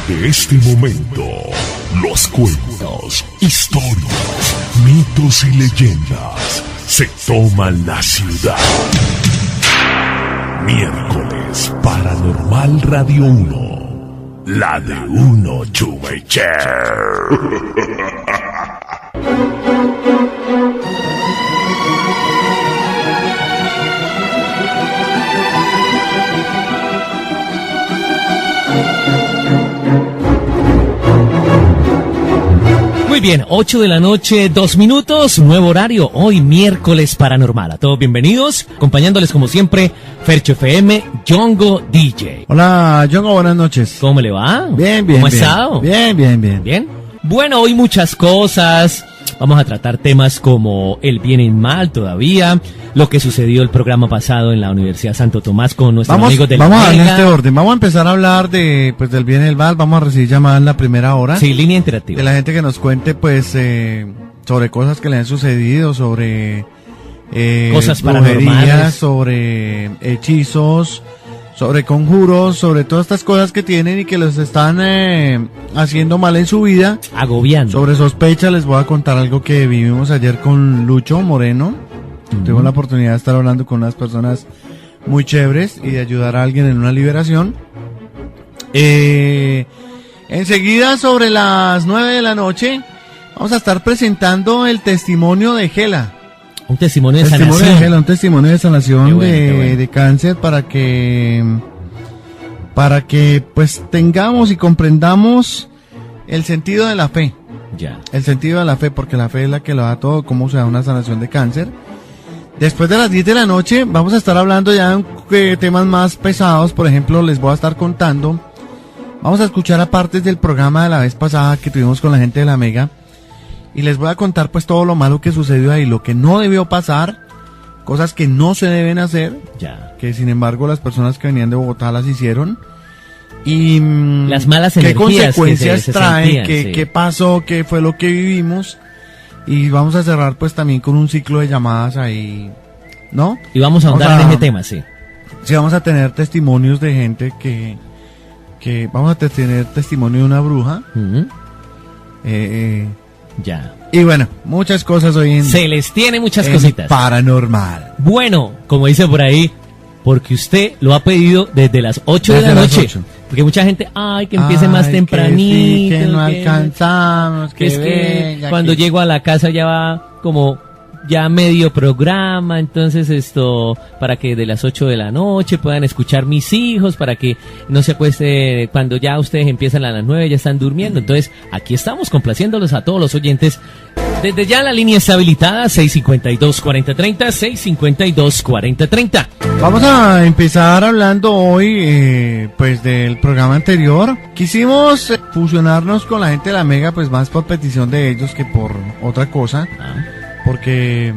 Desde este momento, los cuentos, historias, mitos y leyendas se toman la ciudad. Miércoles Paranormal Radio 1. La de Uno Chumecher. Muy bien, 8 de la noche, 2 minutos, nuevo horario, hoy miércoles paranormal. A todos bienvenidos, acompañándoles como siempre, Fercho FM, Yongo DJ. Hola, Yongo, buenas noches. ¿Cómo le va? Bien, bien. ¿Cómo ha bien. estado? Bien. ¿Bien? Bueno, hoy muchas cosas. Vamos a tratar temas como el bien y el mal todavía, lo que sucedió el programa pasado en la Universidad Santo Tomás con nuestros amigos del Vamos a darle Mega. este orden. Vamos a empezar a hablar de del bien y el mal. Vamos a recibir llamadas en la primera hora. Sí, línea interactiva. De la gente que nos cuente, sobre cosas que le han sucedido, sobre Cosas brujerías, paranormales. sobre hechizos, sobre conjuros, sobre todas estas cosas que tienen y que los están haciendo mal en su vida. Agobiando. Sobre sospechas les voy a contar algo que vivimos ayer con Lucho Moreno. Tuve la oportunidad de estar hablando con unas personas muy chéveres y de ayudar a alguien en una liberación. Enseguida, sobre las 9 de la noche, vamos a estar presentando el testimonio de Gela. Un testimonio de Testimonio sanación. de Gela, un testimonio de sanación Qué bueno, qué bueno. de cáncer para que pues tengamos y comprendamos el sentido de la fe. Ya. El sentido de la fe, porque la fe es la que lo da todo, cómo se da una sanación de cáncer. Después de las 10 de la noche vamos a estar hablando ya de temas más pesados. Por ejemplo, les voy a estar contando, vamos a escuchar a partes del programa de la vez pasada que tuvimos con la gente de la Mega, y les voy a contar pues todo lo malo que sucedió ahí, lo que no debió pasar, cosas que no se deben hacer, Ya. que sin embargo las personas que venían de Bogotá las hicieron. Y Las malas qué energías consecuencias que se traen, sentían, sí. qué pasó, qué fue lo que vivimos. Y vamos a cerrar pues también con un ciclo de llamadas ahí, ¿no? Y vamos a ahondar en ese tema, sí. Sí, vamos a tener testimonios de gente que vamos a tener testimonio de una bruja. Ujú. Ya. Y bueno, muchas cosas hoy en Se les tiene muchas en cositas. Paranormal. Bueno, como dice por ahí, porque usted lo ha pedido desde las 8 de Desde la las noche. 8. Porque mucha gente, que empiece más Ay, tempranito. que no que- alcanzamos, que es que venga, cuando que- llego a la casa ya va como ya medio programa, entonces para que de las 8 de la noche puedan escuchar mis hijos, para que no se acueste cuando ya ustedes empiezan a las 9, ya están durmiendo. Entonces, aquí estamos complaciéndolos a todos los oyentes. Desde ya la línea está habilitada, 652-4030, 652-4030. Vamos a empezar hablando hoy pues del programa anterior. Quisimos fusionarnos con la gente de la Mega, pues más por petición de ellos que por otra cosa. Porque,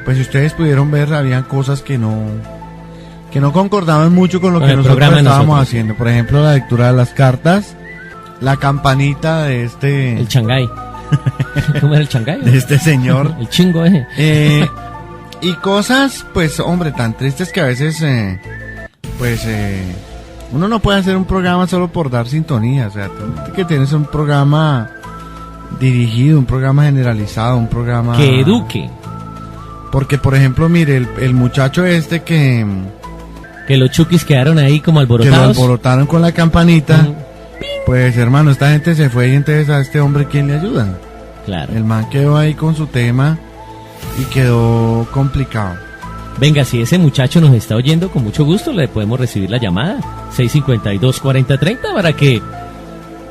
pues si ustedes pudieron ver, habían cosas que no concordaban mucho con lo Con que el nosotros programa de estábamos nosotros. haciendo. Por ejemplo, la lectura de las cartas, la campanita de El Changay. ¿Cómo era el Changay? de este señor. El chingo ese. Y cosas, pues, hombre, tan tristes que a veces, uno no puede hacer un programa solo por dar sintonía. O sea, tú que tienes un programa dirigido, un programa generalizado, un programa Que eduque. Porque, por ejemplo, mire, el muchacho este que Que los chukis quedaron ahí como lo alborotados. alborotaron con la campanita, Ujú. pues, hermano, esta gente se fue y entonces a este hombre, ¿quién le ayuda? Claro. El man quedó ahí con su tema y quedó complicado. Venga, si ese muchacho nos está oyendo, con mucho gusto le podemos recibir la llamada. 652-4030 para que...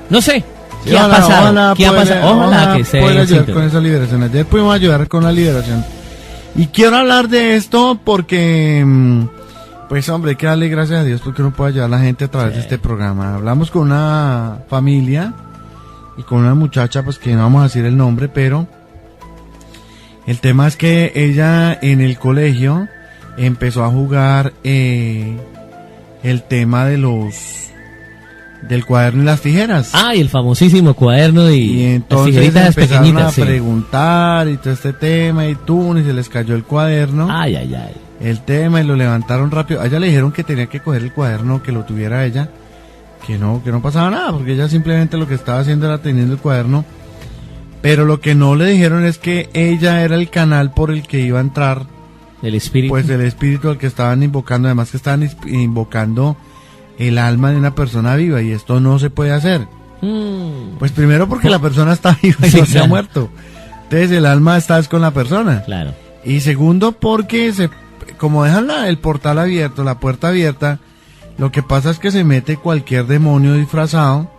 No sé. ¿Qué Sí, ha pasado? Ojalá ¿Qué ha pasado? Ojalá que poder sea ayudar con esa liberación. Ayer pudimos ayudar con la liberación. Y quiero hablar de esto porque, pues hombre, hay que darle gracias a Dios porque uno puede ayudar a la gente a través de este programa. Hablamos con una familia y con una muchacha, pues que no vamos a decir el nombre, pero el tema es que ella en el colegio empezó a jugar el tema de del cuaderno y las tijeras. Ah, y el famosísimo cuaderno Y y las entonces tijeritas empezaron pequeñitas. a Sí. preguntar y todo este tema y y se les cayó el cuaderno. Ay, ay, ay. El tema y lo levantaron rápido. A ella le dijeron que tenía que coger el cuaderno, que lo tuviera ella. que no pasaba nada, porque ella simplemente lo que estaba haciendo era teniendo el cuaderno. Pero lo que no le dijeron es que ella era el canal por el que iba a entrar el espíritu. Pues el espíritu al que estaban invocando, además que estaban invocando el alma de una persona viva, y esto no se puede hacer. Pues primero porque la persona está viva y Sí, no se ha claro. muerto. Entonces el alma está con la persona. Claro. Y segundo porque como dejan el portal abierto, la puerta abierta, lo que pasa es que se mete cualquier demonio disfrazado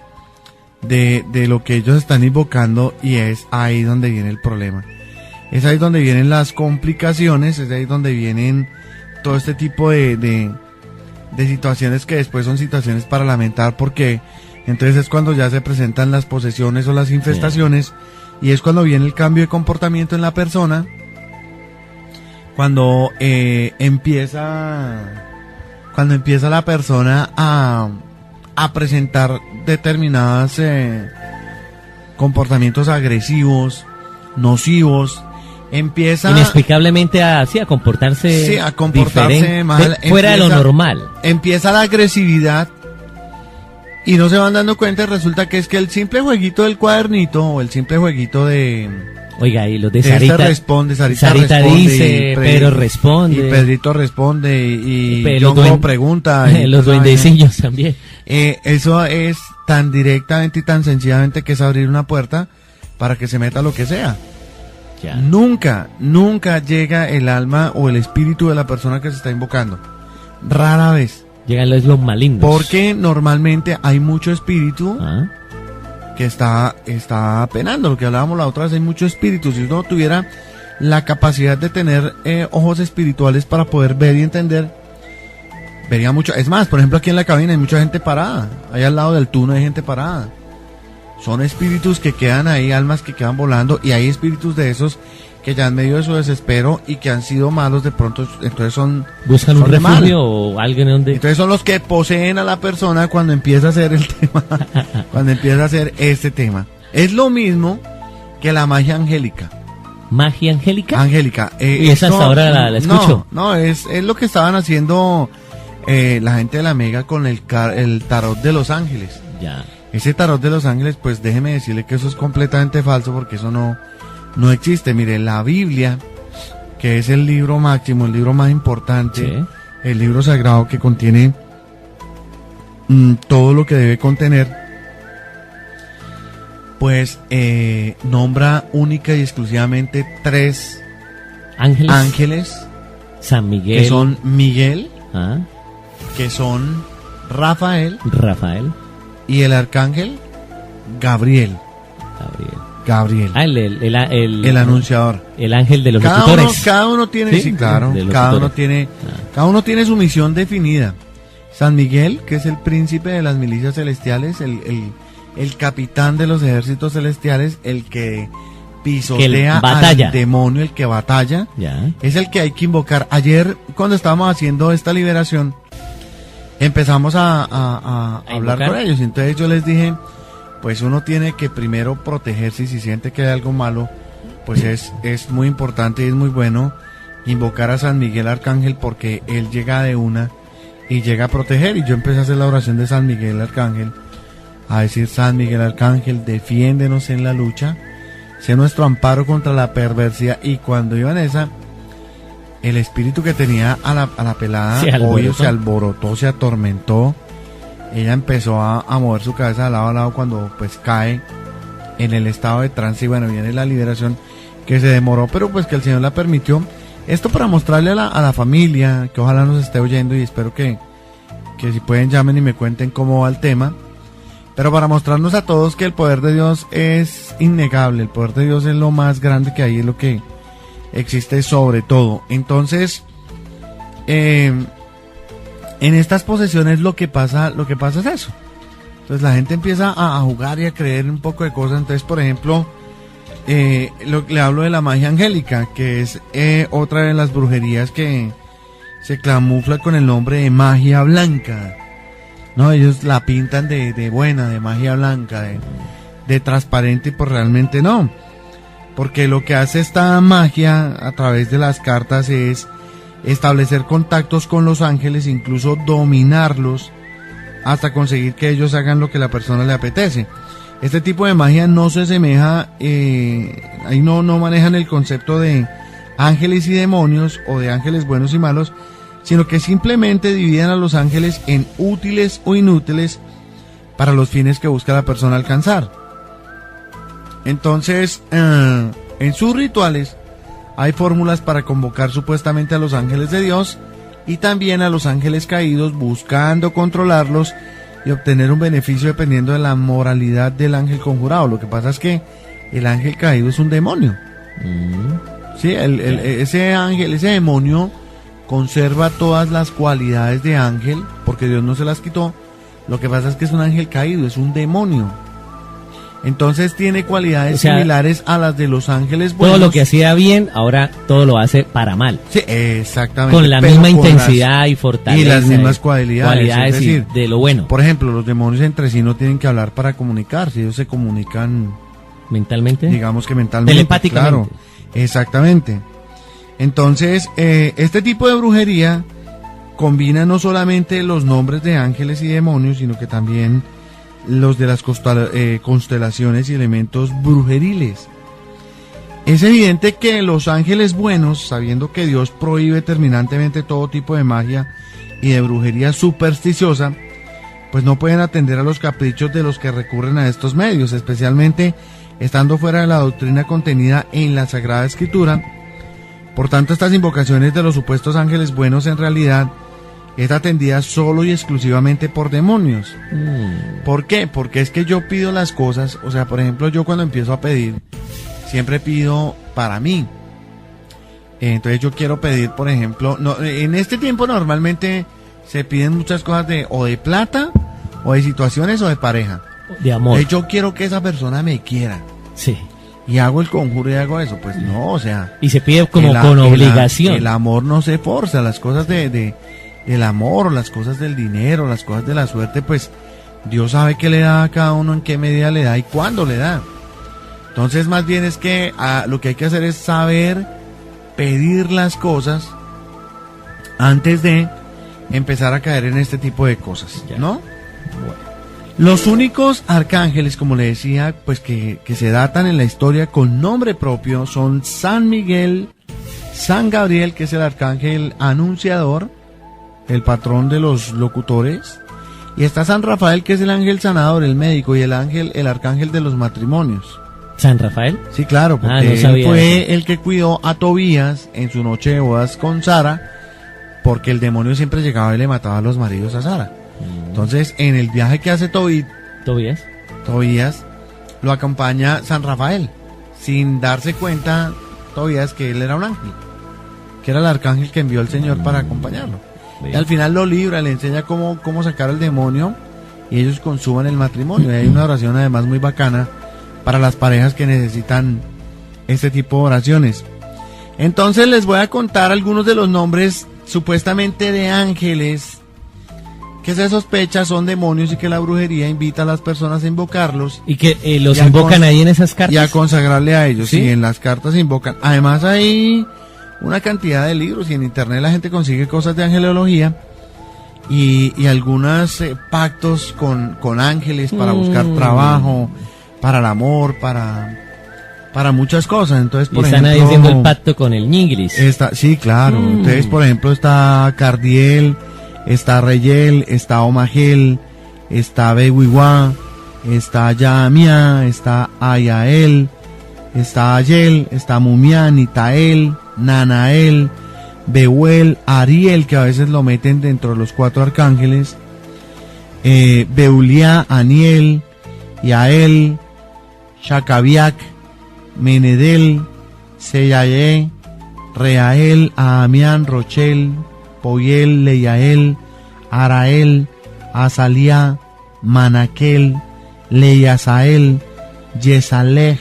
de lo que ellos están invocando, y es ahí donde viene el problema. Es ahí donde vienen las complicaciones, es ahí donde vienen todo este tipo de situaciones que después son situaciones para lamentar, porque entonces es cuando ya se presentan las posesiones o las infestaciones, y es cuando viene el cambio de comportamiento en la persona, cuando empieza la persona a presentar determinados comportamientos agresivos, nocivos, empieza inexplicablemente a comportarse, sí, a comportarse diferente, mal, fuera de lo empieza- normal. empieza la agresividad, y no se van dando cuenta, resulta que es que el simple jueguito del cuadernito, o el simple jueguito de Oiga, y los de este Sarita, responde, Sarita Sarita dice, y Pedro responde, y Pedrito responde, y los Yongo duen- pregunta, y los toda esa duendecillos también. eso es tan directamente y tan sencillamente que es abrir una puerta para que se meta lo que sea. Ya. Nunca llega el alma o el espíritu de la persona que se está invocando. Rara vez. Llegan los malignos. Porque normalmente hay mucho espíritu Ah, que está penando. Lo que hablábamos la otra vez, hay mucho espíritu. Si uno tuviera la capacidad de tener ojos espirituales para poder ver y entender, vería mucho. Es más, por ejemplo, aquí en la cabina hay mucha gente parada. Ahí al lado del túnel hay gente parada. Son espíritus que quedan ahí, almas que quedan volando, y hay espíritus de esos que ya en medio de su desespero y que han sido malos de pronto, entonces buscan son un de mal. refugio o alguien donde. Entonces son los que poseen a la persona cuando empieza a hacer el tema, cuando empieza a hacer este tema. Es lo mismo que la magia angélica. Magia angélica. Angélica. Y esa hasta ahora la escucho. No, es lo que estaban haciendo la gente de la Mega con el tarot de los ángeles. Ya. Ese tarot de los ángeles, pues déjeme decirle que eso es completamente falso, porque eso no existe. Mire, la Biblia, que es el libro máximo, el libro más importante, Sí. el libro sagrado que contiene todo lo que debe contener, pues nombra única y exclusivamente 3 Ángeles. ángeles, San Miguel. que son Miguel, Ah, que son Rafael, Rafael. y el arcángel Gabriel. Gabriel. Ah, El anunciador. El ángel de los Cada locutores. uno tiene, Sí, sí, claro, de los cada uno locutores. tiene, cada uno tiene su misión definida. San Miguel, que es el príncipe de las milicias celestiales, el capitán de los ejércitos celestiales, el que pisotea batalla. al demonio, el que batalla, Ya. es el que hay que invocar. Ayer, cuando estábamos haciendo esta liberación, empezamos a hablar invocar. con ellos, entonces yo les dije, pues uno tiene que primero protegerse, y si siente que hay algo malo, pues es muy importante y es muy bueno invocar a San Miguel Arcángel, porque él llega de una y llega a proteger. Y yo empecé a hacer la oración de San Miguel Arcángel, a decir: San Miguel Arcángel, defiéndenos en la lucha, sé nuestro amparo contra la perversidad. Y cuando iba en esa, el espíritu que tenía a la pelada, Se alborotó. obvio, se alborotó, se atormentó. Ella empezó a mover su cabeza de lado a lado cuando pues cae en el estado de trance, y bueno, viene la liberación, que se demoró, pero pues que el Señor la permitió. Esto para mostrarle a la familia, que ojalá nos esté oyendo, y espero que si pueden llamen y me cuenten cómo va el tema, pero para mostrarnos a todos que el poder de Dios es innegable, el poder de Dios es lo más grande que hay, es lo que existe sobre todo. Entonces, en estas posesiones lo que pasa es eso. Entonces la gente empieza a jugar y a creer un poco de cosas. Entonces, por ejemplo, le hablo de la magia angélica, que es otra de las brujerías que se camufla con el nombre de magia blanca. No, ellos la pintan de buena, de magia blanca, de transparente, y pues realmente no. Porque lo que hace esta magia a través de las cartas es establecer contactos con los ángeles, incluso dominarlos hasta conseguir que ellos hagan lo que la persona le apetece. Este tipo de magia no se asemeja, ahí no manejan el concepto de ángeles y demonios o de ángeles buenos y malos, sino que simplemente dividen a los ángeles en útiles o inútiles para los fines que busca la persona alcanzar. Entonces, en sus rituales hay fórmulas para convocar supuestamente a los ángeles de Dios y también a los ángeles caídos, buscando controlarlos y obtener un beneficio dependiendo de la moralidad del ángel conjurado. Lo que pasa es que el ángel caído es un demonio. Sí, ese ángel, ese demonio conserva todas las cualidades de ángel, porque Dios no se las quitó. Lo que pasa es que es un ángel caído, es un demonio. Entonces tiene cualidades similares a las de los ángeles buenos. Todo lo que hacía bien, ahora todo lo hace para mal. Sí, exactamente. Con la misma intensidad y fortaleza. Y las mismas cualidades. Es decir, de lo bueno. Por ejemplo, los demonios entre sí no tienen que hablar para comunicarse. Ellos se comunican... ¿Mentalmente? Digamos que mentalmente. Telepáticamente. Claro, exactamente. Entonces, este tipo de brujería combina no solamente los nombres de ángeles y demonios, sino que también los de las constelaciones y elementos brujeriles. Es evidente que los ángeles buenos, sabiendo que Dios prohíbe terminantemente todo tipo de magia y de brujería supersticiosa, pues no pueden atender a los caprichos de los que recurren a estos medios, especialmente estando fuera de la doctrina contenida en la Sagrada Escritura. Por tanto, estas invocaciones de los supuestos ángeles buenos en realidad es atendida solo y exclusivamente por demonios. ¿Por qué? Porque es que yo pido las cosas, o sea, por ejemplo, yo cuando empiezo a pedir, siempre pido para mí. Entonces yo quiero pedir, por ejemplo, en este tiempo normalmente se piden muchas cosas o de plata, o de situaciones, o de pareja. De amor. Entonces yo quiero que esa persona me quiera. Sí. Y hago el conjuro y hago eso. Pues no, o sea... Y se pide como con obligación. El amor no se forza, las cosas del amor, las cosas del dinero, las cosas de la suerte, pues Dios sabe qué le da a cada uno, en qué medida le da y cuándo le da. Entonces más bien es que lo que hay que hacer es saber pedir las cosas antes de empezar a caer en este tipo de cosas, ¿no? Bueno. Los únicos arcángeles, como le decía, pues que se datan en la historia con nombre propio son San Miguel, San Gabriel, que es el arcángel anunciador, el patrón de los locutores, y está San Rafael, que es el ángel sanador, el médico, y el arcángel de los matrimonios. ¿San Rafael? Sí, claro, porque él fue el que cuidó a Tobías en su noche de bodas con Sara, porque el demonio siempre llegaba y le mataba a los maridos a Sara. Entonces, en el viaje que hace Tobías, lo acompaña San Rafael, sin darse cuenta Tobías que él era un ángel, que era el arcángel que envió el Señor para acompañarlo. Y al final lo libra, le enseña cómo sacar al demonio, y ellos consuman el matrimonio. Y hay una oración además muy bacana para las parejas que necesitan este tipo de oraciones. Entonces les voy a contar algunos de los nombres supuestamente de ángeles que se sospecha son demonios y que la brujería invita a las personas a invocarlos. Y que los invocan ahí en esas cartas. Y a consagrarle a ellos. ¿Sí? Sí, en las cartas se invocan. Además hay una cantidad de libros y en internet la gente consigue cosas de angelología y algunos pactos con ángeles para buscar trabajo, para el amor, para muchas cosas. Entonces, por ejemplo, están ahí haciendo el pacto con el ñinglis. Sí, claro. Entonces, por ejemplo, está Cardiel, está Reyel, está Omagel, está Bewiwa, está Yamia, está Ayael, está Ayel, está Mumian, Itael, Nanael, Beuel, Ariel, que a veces lo meten dentro de los 4 arcángeles, Beulia, Aniel, Yael, Shacabiac, Menedel, Seyaye, Reael, Ahamian, Rochel, Poyel, Leyael, Arael, Azalía, Manaquel, Leyasael, Yesalej,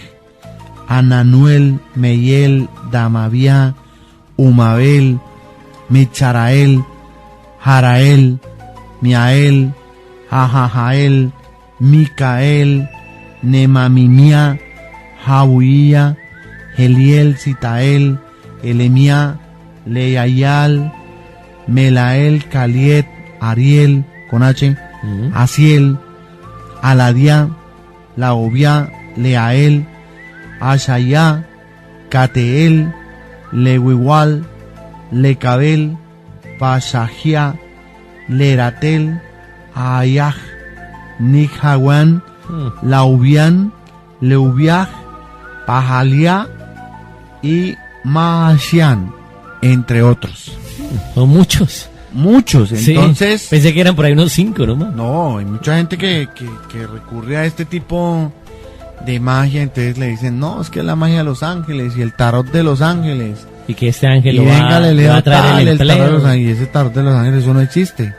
Ananuel, Meyel, Damavia, Umabel, Micharael, Jarael, Miael, Jajajael, Micael, Nemamimia, Jabuía, Heliel, Citael, Elemia, Leayal, Melael, Caliet, Ariel, con H, Asiel, Aladía, Laobia, Leael, Ashaya, Cateel, Lewiwal, Lecabel, Pasajia, Leratel, Ayaj, Nijawan, Laubian, Leubiaj, Pajalia y Maashian, entre otros. Son muchos. Muchos, entonces... Sí, pensé que eran por ahí unos 5 nomás. No, hay mucha gente que recurre a este tipo de magia, entonces le dicen, no, es que es la magia de los ángeles y el tarot de los ángeles. Y que este ángel Y lo venga, le va leo a traer tal, el el tarot de los empleo. ángeles, y ese tarot de los ángeles, eso no existe.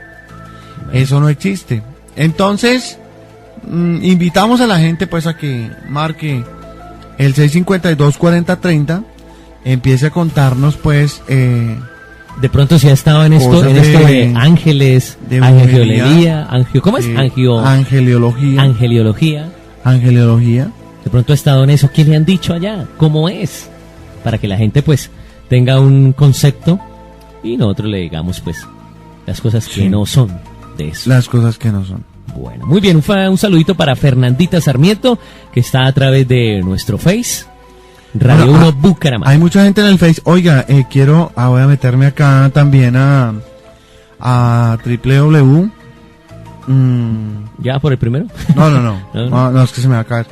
Eso no existe. Entonces, invitamos a la gente pues a que marque el 652-4030, empiece a contarnos pues... De pronto si ha estado en esto, cosas esto de ángeles, de angiolería, ¿cómo es? Angeliología. Angeliología. De pronto ha estado en eso. ¿Qué le han dicho allá? ¿Cómo es? Para que la gente pues tenga un concepto y nosotros le digamos pues las cosas que no son de eso. Las cosas que no son. Bueno, muy bien, un saludito para Fernandita Sarmiento, que está a través de nuestro Face, Radio 1 Bucaramanga. Hay mucha gente en el Face. Oiga, voy a meterme acá también a www. ¿Ya por el primero? No, es que se me va a caer.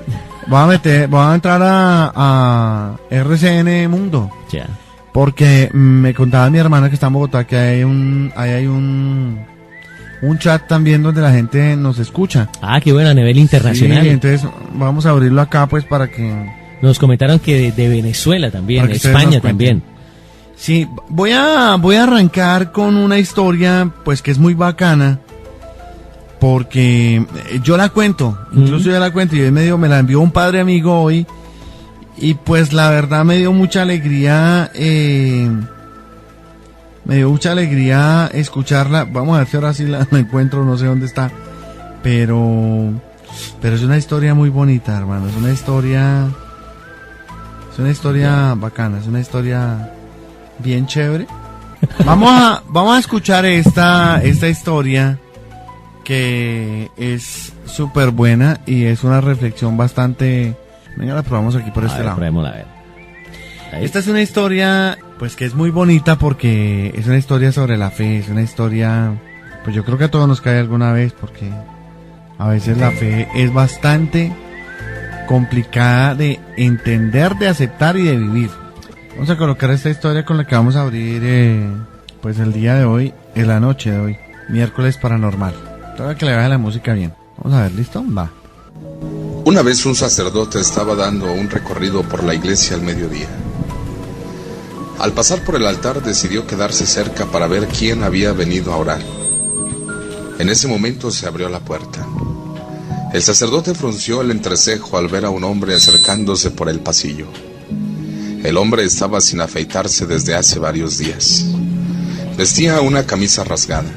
Voy a entrar a RCN Mundo. Ya. Porque me contaba mi hermana que está en Bogotá que hay un chat también donde la gente nos escucha. Ah, qué bueno, a nivel internacional. Sí, entonces vamos a abrirlo acá pues para que... Nos comentaron que de Venezuela también, de Para que ustedes España nos también. cuenten. Sí, voy a arrancar con una historia pues que es muy bacana. Porque yo la cuento, incluso yo la cuento y hoy me la envió un padre amigo hoy. Y pues la verdad me dio mucha alegría, escucharla. Vamos a ver si ahora sí la encuentro, no sé dónde está. Pero es una historia muy bonita, hermano. Es una historia bacana, es una historia bien chévere. Vamos a escuchar esta historia que es súper buena y es una reflexión bastante... Venga, la probamos aquí por este lado. Probémosla, a ver. Ahí. Esta es una historia, pues que es muy bonita porque es una historia sobre la fe, es una historia, pues yo creo que a todos nos cae alguna vez porque a veces la fe es bastante complicada de entender, de aceptar y de vivir. Vamos a colocar esta historia con la que vamos a abrir, pues el día de hoy, en la noche de hoy, miércoles paranormal. Toca que le baje la música bien. Vamos a ver, ¿listo? Va. Una vez un sacerdote estaba dando un recorrido por la iglesia al mediodía. Al pasar por el altar decidió quedarse cerca para ver quién había venido a orar. En ese momento se abrió la puerta. El sacerdote frunció el entrecejo al ver a un hombre acercándose por el pasillo. El hombre estaba sin afeitarse desde hace varios días. Vestía una camisa rasgada.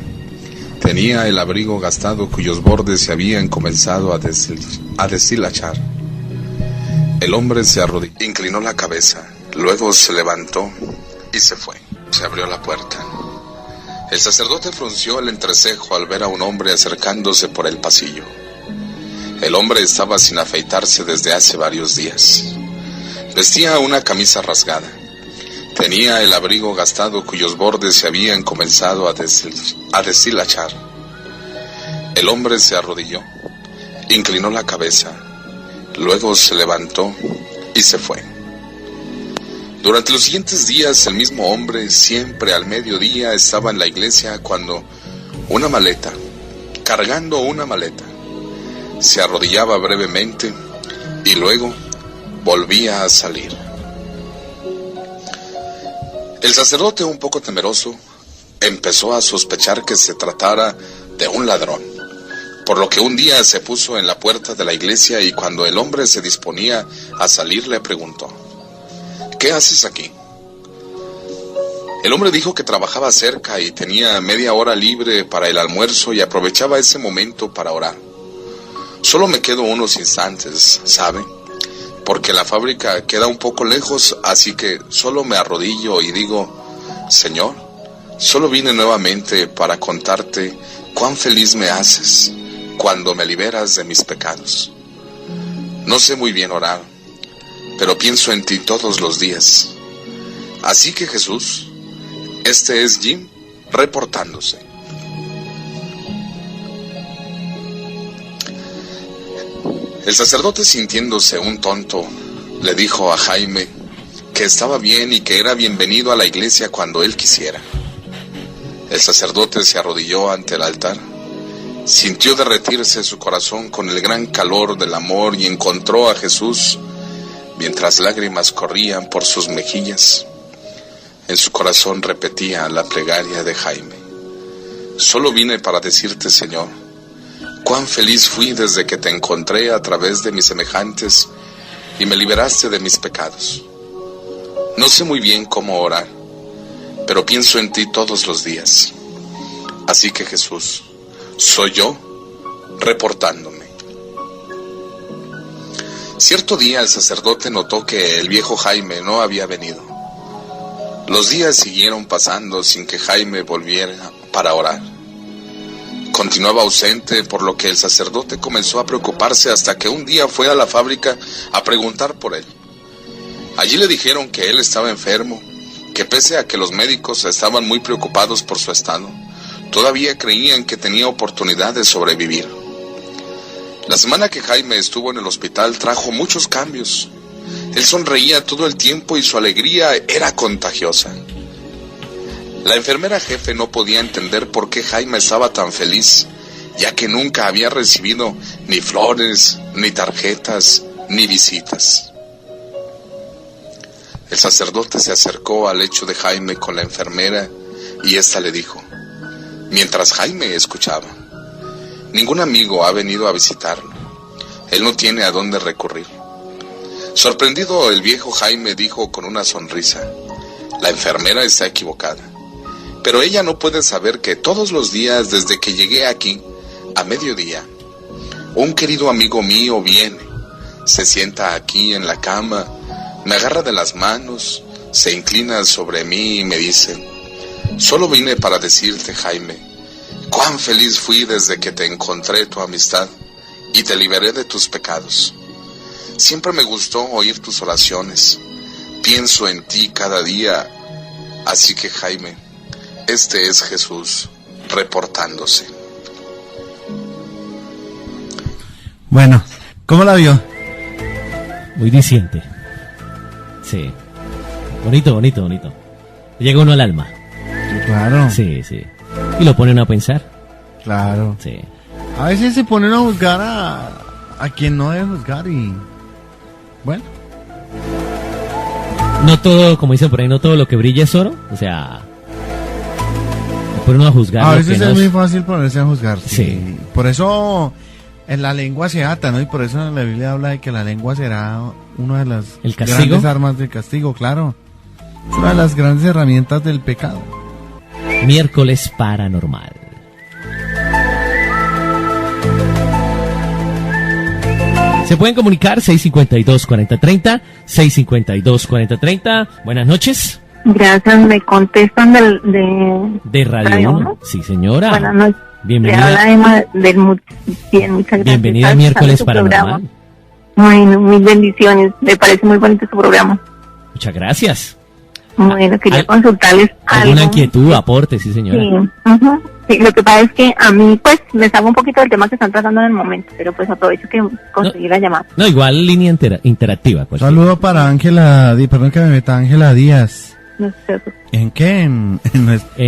Tenía el abrigo gastado cuyos bordes se habían comenzado a deshilachar. El hombre se arrodilló, inclinó la cabeza, luego se levantó y se fue. Se abrió la puerta. El sacerdote frunció el entrecejo al ver a un hombre acercándose por el pasillo. El hombre estaba sin afeitarse desde hace varios días. Vestía una camisa rasgada. Tenía el abrigo gastado cuyos bordes se habían comenzado a deshilachar. El hombre se arrodilló, inclinó la cabeza, luego se levantó y se fue. Durante los siguientes días, el mismo hombre, siempre al mediodía, estaba en la iglesia cuando cargando una maleta, se arrodillaba brevemente y luego volvía a salir. El sacerdote, un poco temeroso, empezó a sospechar que se tratara de un ladrón, por lo que un día se puso en la puerta de la iglesia y cuando el hombre se disponía a salir le preguntó: ¿qué haces aquí? El hombre dijo que trabajaba cerca y tenía media hora libre para el almuerzo y aprovechaba ese momento para orar. Solo me quedo unos instantes, ¿sabe? Porque la fábrica queda un poco lejos, así que solo me arrodillo y digo: Señor, solo vine nuevamente para contarte cuán feliz me haces, cuando me liberas de mis pecados. No sé muy bien orar, pero pienso en ti todos los días. Así que Jesús, este es Jim reportándose. El sacerdote, sintiéndose un tonto, le dijo a Jaime que estaba bien y que era bienvenido a la iglesia cuando él quisiera. El sacerdote se arrodilló ante el altar, sintió derretirse su corazón con el gran calor del amor y encontró a Jesús mientras lágrimas corrían por sus mejillas. En su corazón repetía la plegaria de Jaime: solo vine para decirte, Señor, cuán feliz fui desde que te encontré a través de mis semejantes y me liberaste de mis pecados. No sé muy bien cómo orar, pero pienso en ti todos los días. Así que Jesús, soy yo reportándome. Cierto día el sacerdote notó que el viejo Jaime no había venido. Los días siguieron pasando sin que Jaime volviera para orar. Continuaba ausente, por lo que el sacerdote comenzó a preocuparse hasta que un día fue a la fábrica a preguntar por él. Allí le dijeron que él estaba enfermo, que pese a que los médicos estaban muy preocupados por su estado, todavía creían que tenía oportunidad de sobrevivir. La semana que Jaime estuvo en el hospital trajo muchos cambios. Él sonreía todo el tiempo y su alegría era contagiosa. La enfermera jefe no podía entender por qué Jaime estaba tan feliz, ya que nunca había recibido ni flores, ni tarjetas, ni visitas. El sacerdote se acercó al lecho de Jaime con la enfermera y ésta le dijo, mientras Jaime escuchaba: ningún amigo ha venido a visitarlo. Él no tiene a dónde recurrir. Sorprendido, el viejo Jaime dijo con una sonrisa: la enfermera está equivocada. Pero ella no puede saber que todos los días desde que llegué aquí, a mediodía, un querido amigo mío viene, se sienta aquí en la cama, me agarra de las manos, se inclina sobre mí y me dice: solo vine para decirte, Jaime, cuán feliz fui desde que te encontré tu amistad y te liberé de tus pecados. Siempre me gustó oír tus oraciones, pienso en ti cada día, así que Jaime, este es Jesús reportándose. Bueno, ¿cómo la vio? Muy diciente. Sí. Bonito, bonito, bonito. Llega uno al alma. Claro. Sí, sí. Y lo pone uno a pensar. Claro. Sí. A veces se ponen a juzgar a quien no debe juzgar y... bueno. No todo, como dicen por ahí, no todo lo que brilla es oro. O sea... uno a juzgar. A veces es muy fácil ponerse a juzgar. Sí. Por eso en la lengua se ata, ¿no? Y por eso la Biblia habla de que la lengua será una de las grandes armas de castigo, claro. Es una de las grandes herramientas del pecado. Miércoles paranormal. Se pueden comunicar 652-4030, 652-4030. Buenas noches. Gracias, me contestan de Radio 1. Sí, señora. Buenas noches. Bienvenida. Le habla Emma del bien, muchas gracias. Bienvenida a Miércoles Paranormal. Bueno, mil bendiciones. Me parece muy bonito su programa. Muchas gracias. Bueno, quería consultarles ¿alguna algo? inquietud, aporte? Sí, señora. Sí, sí, lo que pasa es que a mí, pues, me salgo un poquito del tema que están tratando en el momento, pero pues aprovecho que conseguí la llamada. No, igual línea interactiva. Saludo para Ángela, perdón que me meta, Ángela Díaz. No sé. ¿En qué? En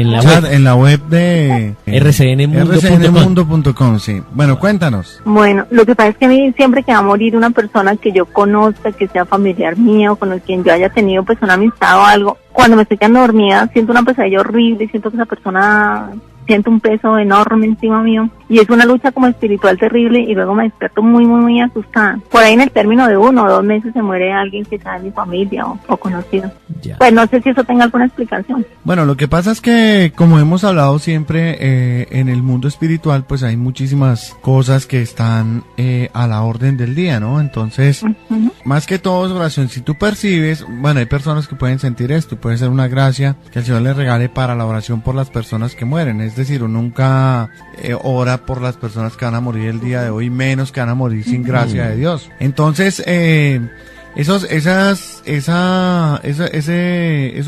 la chat, web. En la web de rcnmundo.com. sí. Bueno, cuéntanos. Bueno, lo que pasa es que a mí siempre que va a morir una persona que yo conozca, que sea familiar mío, con quien yo haya tenido pues una amistad o algo, cuando me estoy quedando dormida siento una pesadilla horrible, siento que esa persona... siento un peso enorme encima mío y es una lucha como espiritual terrible y luego me despierto muy, muy, muy asustada. Por ahí en el término de 1 o 2 meses se muere alguien que sea de mi familia o conocido. Ya. Pues no sé si eso tenga alguna explicación. Bueno, lo que pasa es que, como hemos hablado siempre, en el mundo espiritual, pues hay muchísimas cosas que están a la orden del día, ¿no? Entonces, más que todo es oración. Si tú percibes, bueno, hay personas que pueden sentir esto, puede ser una gracia que el Señor les regale para la oración por las personas que mueren. Es decir, uno nunca ora nada por las personas que van a morir el día de hoy, menos que van a morir sin gracia de Dios. Entonces, eso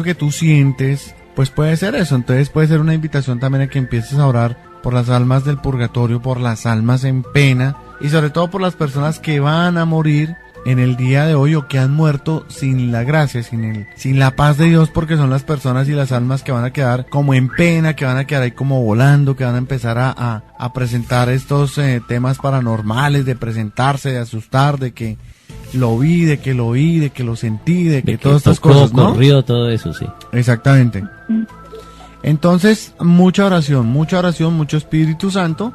que tú sientes, pues puede ser eso. Entonces puede ser una invitación también a que empieces a orar por las almas del purgatorio, por las almas en pena y sobre todo por las personas que van a morir en el día de hoy o que han muerto sin la gracia, sin la paz de Dios, porque son las personas y las almas que van a quedar como en pena, que van a quedar ahí como volando, que van a empezar a presentar estos temas paranormales, de presentarse, de asustar, de que lo vi, de que lo oí, de que lo sentí, de que todas estas cosas, ¿no? Corrió todo eso, sí. Exactamente. Entonces, mucha oración, mucho Espíritu Santo,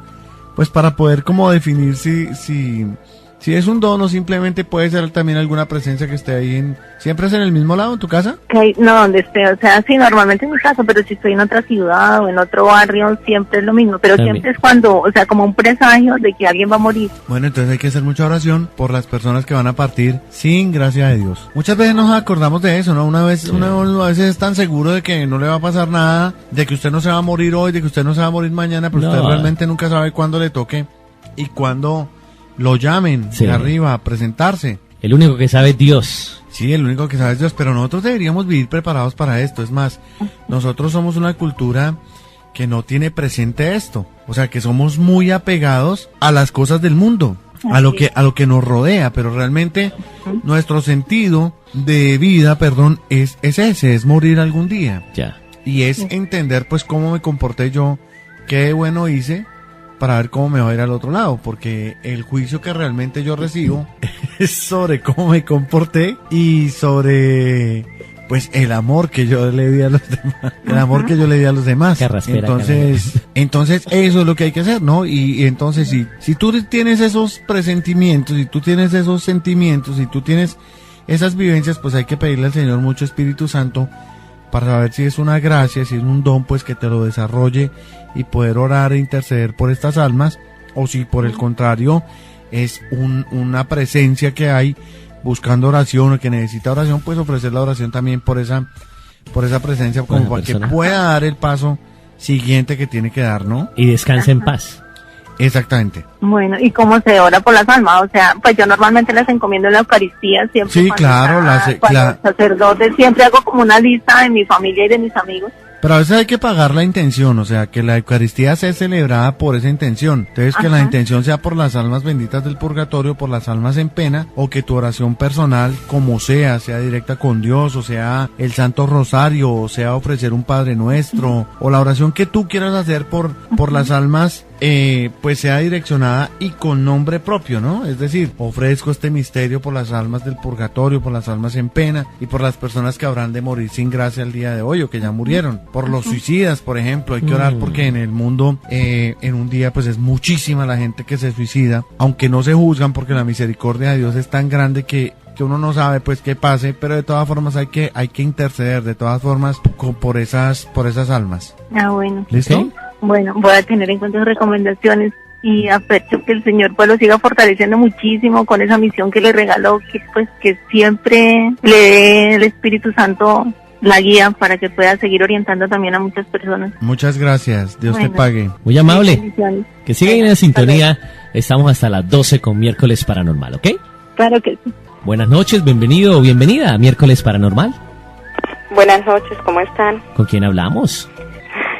pues para poder como definir si es un don o simplemente puede ser también alguna presencia que esté ahí ¿siempre es en el mismo lado, en tu casa? Okay, no, donde esté, o sea, sí, normalmente en mi casa, pero si estoy en otra ciudad o en otro barrio, siempre es lo mismo, pero También. siempre es cuando, o sea, como un presagio de que alguien va a morir. Bueno, entonces hay que hacer mucha oración por las personas que van a partir sin gracia de Dios. Muchas veces nos acordamos de eso, ¿no? Uno a veces es tan seguro de que no le va a pasar nada, de que usted no se va a morir hoy, de que usted no se va a morir mañana, pero usted realmente nunca sabe cuándo le toque y cuándo lo llamen de arriba a presentarse. El único que sabe es Dios. Sí, el único que sabe es Dios, pero nosotros deberíamos vivir preparados para esto. Es más, nosotros somos una cultura que no tiene presente esto. O sea, que somos muy apegados a las cosas del mundo, a lo que nos rodea, pero realmente nuestro sentido de vida, es ese, es morir algún día. Ya. Y es entender pues cómo me comporté yo, qué bueno hice, para ver cómo me va a ir al otro lado, porque el juicio que realmente yo recibo es sobre cómo me comporté y sobre pues el amor que yo le di a los demás, el amor que yo le di a los demás. Entonces eso es lo que hay que hacer, ¿no? Y entonces si tú tienes esos presentimientos, si tú tienes esos sentimientos, si tú tienes esas vivencias, pues hay que pedirle al Señor mucho Espíritu Santo para saber si es una gracia, si es un don, pues que te lo desarrolle y poder orar e interceder por estas almas, o si por el contrario es una presencia que hay buscando oración o que necesita oración, pues ofrecer la oración también por esa presencia, como para que pueda dar el paso siguiente que tiene que dar, ¿no? Y descanse en paz. Exactamente. Bueno, ¿y cómo se ora por las almas? O sea, pues yo normalmente las encomiendo en la Eucaristía siempre. Sí, claro. Los sacerdotes, siempre hago como una lista de mi familia y de mis amigos. Pero a veces hay que pagar la intención, o sea, que la Eucaristía sea celebrada por esa intención. Entonces, que la intención sea por las almas benditas del purgatorio, por las almas en pena, o que tu oración personal, como sea directa con Dios, o sea el Santo Rosario, o sea ofrecer un Padre Nuestro, o la oración que tú quieras hacer por las almas, pues sea direccionada y con nombre propio, ¿no? Es decir, ofrezco este misterio por las almas del purgatorio, por las almas en pena y por las personas que habrán de morir sin gracia el día de hoy o que ya murieron. Por los suicidas, por ejemplo, hay que orar porque en el mundo, en un día, pues es muchísima la gente que se suicida, aunque no se juzgan porque la misericordia de Dios es tan grande que uno no sabe pues qué pase, pero de todas formas hay que interceder de todas formas por esas almas. Ah, bueno. ¿Listo? ¿Sí? Bueno, voy a tener en cuenta sus recomendaciones y aprecio que el Señor pues lo siga fortaleciendo muchísimo con esa misión que le regaló, que siempre le dé el Espíritu Santo la guía para que pueda seguir orientando también a muchas personas. Muchas gracias, Dios te pague. Muy amable. Bendiciones. Que sigan en la sintonía. Estamos hasta las 12 con Miércoles Paranormal, ¿ok? Claro que sí. Buenas noches, bienvenido o bienvenida a Miércoles Paranormal. Buenas noches, ¿cómo están? ¿Con quién hablamos?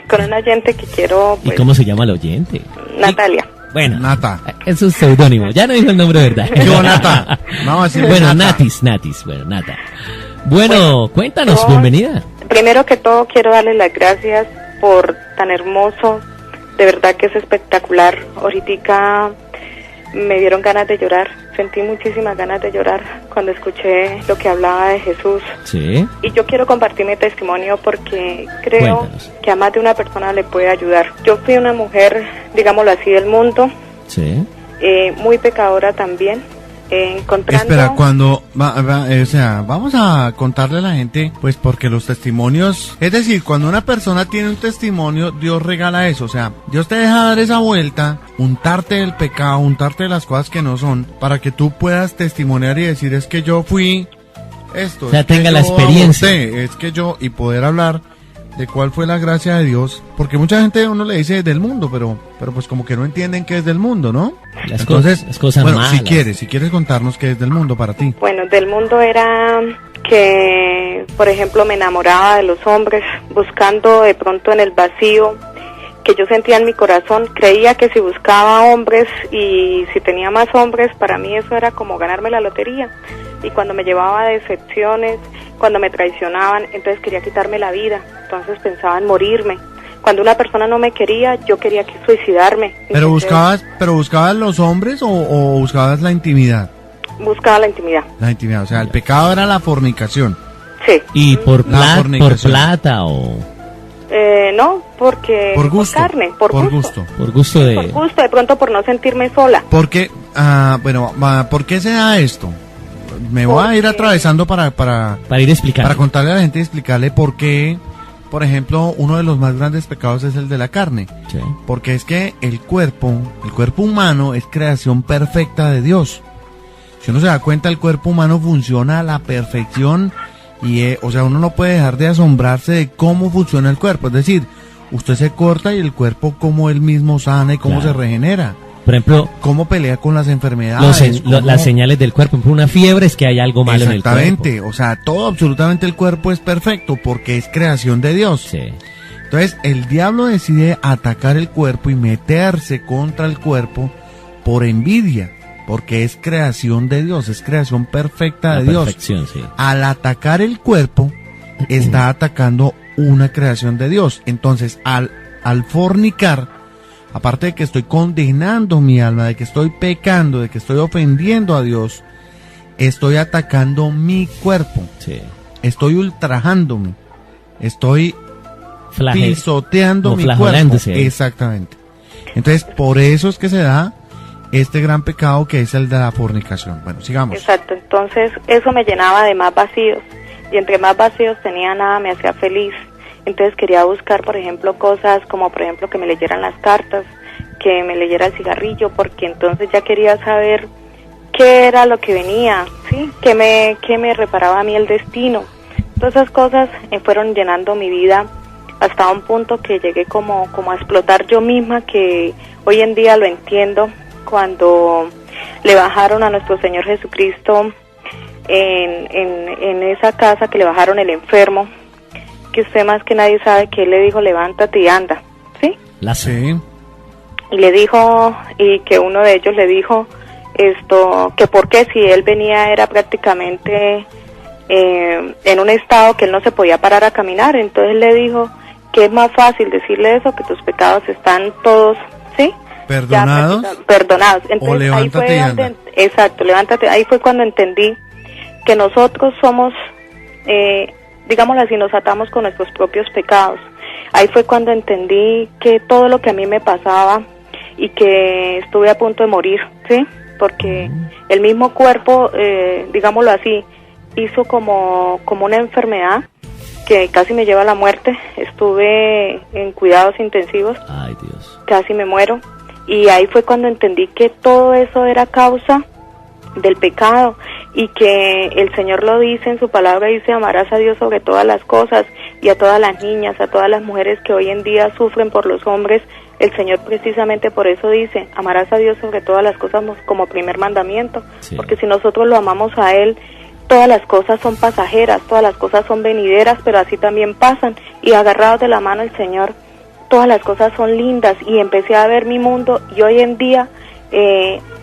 Con un oyente que quiero... ¿Y cómo se llama el oyente? Natalia. Bueno, Nata. Es un seudónimo, ya no dijo el nombre, ¿verdad? Yo, Nata. Vamos a decirle Bueno, Nata. Natis, bueno, Nata. Bueno, cuéntanos, yo, bienvenida. Primero que todo quiero darle las gracias por tan hermoso, de verdad que es espectacular. Ahorita me dieron ganas de llorar, sentí muchísimas ganas de llorar cuando escuché lo que hablaba de Jesús. Sí. Y yo quiero compartir mi testimonio porque creo Cuéntanos. que a más de una persona le puede ayudar. Yo fui una mujer, digámoslo así, del mundo, Sí. muy pecadora también. Encontrando... Espera, cuando vamos a contarle a la gente, pues porque los testimonios, es decir, cuando una persona tiene un testimonio, Dios regala eso, o sea, Dios te deja dar esa vuelta, untarte del pecado, untarte de las cosas que no son, para que tú puedas testimoniar y decir, es que yo fui esto, O sea, es que tenga la yo experiencia. aborté, es que yo, y poder hablar de cuál fue la gracia de Dios, porque mucha gente uno le dice del mundo, pero pues como que no entienden qué es del mundo, ¿no? Las cosas bueno, malas. si quieres contarnos qué es del mundo para ti. Bueno, del mundo era que, por ejemplo, me enamoraba de los hombres, buscando de pronto en el vacío que yo sentía en mi corazón. Creía que si buscaba hombres y si tenía más hombres, para mí eso era como ganarme la lotería. Y cuando me llevaba a decepciones, cuando me traicionaban, entonces quería quitarme la vida. Entonces pensaba en morirme. Cuando una persona no me quería, yo quería suicidarme. ¿Pero Entonces, buscabas los hombres o buscabas la intimidad? buscaba la intimidad. La intimidad, o sea, el pecado era la fornicación. Sí. ¿Y por La fornicación. plata o No, porque Por gusto. por carne, por gusto. por gusto de... Por gusto, de pronto por no sentirme sola. Porque, ¿por qué se da esto? Me voy a ir Porque- atravesando para Para ir explicando. contarle a la gente y explicarle por qué, por ejemplo, uno de los más grandes pecados es el de la carne. Sí. Porque es que el cuerpo humano es creación perfecta de Dios. Si uno se da cuenta, el cuerpo humano funciona a la perfección y, o sea, uno no puede dejar de asombrarse de cómo funciona el cuerpo. Es decir, usted se corta y el cuerpo como él mismo sana y cómo Claro. se regenera. Por ejemplo, Cómo pelea con las enfermedades. las señales del cuerpo. Por ejemplo, una fiebre es que hay algo malo en el cuerpo. Exactamente, o sea, todo absolutamente el cuerpo es perfecto porque es creación de Dios. Sí. Entonces, el diablo decide atacar el cuerpo y meterse contra el cuerpo por envidia, porque es creación de Dios, es creación perfecta La de Dios. perfección, sí. Al atacar el cuerpo, está atacando una creación de Dios. Entonces, al fornicar, aparte de que estoy condenando mi alma, de que estoy pecando, de que estoy ofendiendo a Dios, estoy atacando mi cuerpo, Sí. estoy ultrajándome, estoy pisoteando como mi cuerpo. flagelándose. Exactamente. Entonces, por eso es que se da este gran pecado que es el de la fornicación. Bueno, sigamos. Exacto, entonces eso me llenaba de más vacíos y entre más vacíos tenía, nada me hacía feliz. Entonces quería buscar, por ejemplo, cosas como, por ejemplo, que me leyeran las cartas, que me leyera el cigarrillo, porque entonces ya quería saber qué era lo que venía, ¿sí? Qué me reparaba a mí el destino. Todas esas cosas fueron llenando mi vida hasta un punto que llegué como a explotar yo misma, que hoy en día lo entiendo, cuando le bajaron a nuestro Señor Jesucristo en esa casa, que le bajaron el enfermo, que usted más que nadie sabe que él le dijo, levántate y anda, ¿sí? Sí. Y le dijo, y que uno de ellos le dijo que porque si él venía era prácticamente en un estado que él no se podía parar a caminar. Entonces le dijo que es más fácil decirle eso, que tus pecados están todos, ¿sí? ¿Perdonados? Ya perdonados. O Entonces ahí levántate fue y donde, anda. exacto, levántate. Ahí fue cuando entendí que nosotros somos, digámoslo así, nos atamos con nuestros propios pecados. Ahí fue cuando entendí que todo lo que a mí me pasaba y que estuve a punto de morir, ¿sí? Porque el mismo cuerpo, digámoslo así, hizo como una enfermedad que casi me lleva a la muerte. Estuve en cuidados intensivos, Ay, Dios. casi me muero. Y ahí fue cuando entendí que todo eso era causa del pecado y que el Señor lo dice en su palabra, dice, amarás a Dios sobre todas las cosas, y a todas las niñas, a todas las mujeres que hoy en día sufren por los hombres. El Señor precisamente por eso dice, amarás a Dios sobre todas las cosas como primer mandamiento, Sí. porque si nosotros lo amamos a Él, todas las cosas son pasajeras, todas las cosas son venideras, pero así también pasan, y agarrados de la mano el Señor, todas las cosas son lindas. Y empecé a ver mi mundo, y hoy en día,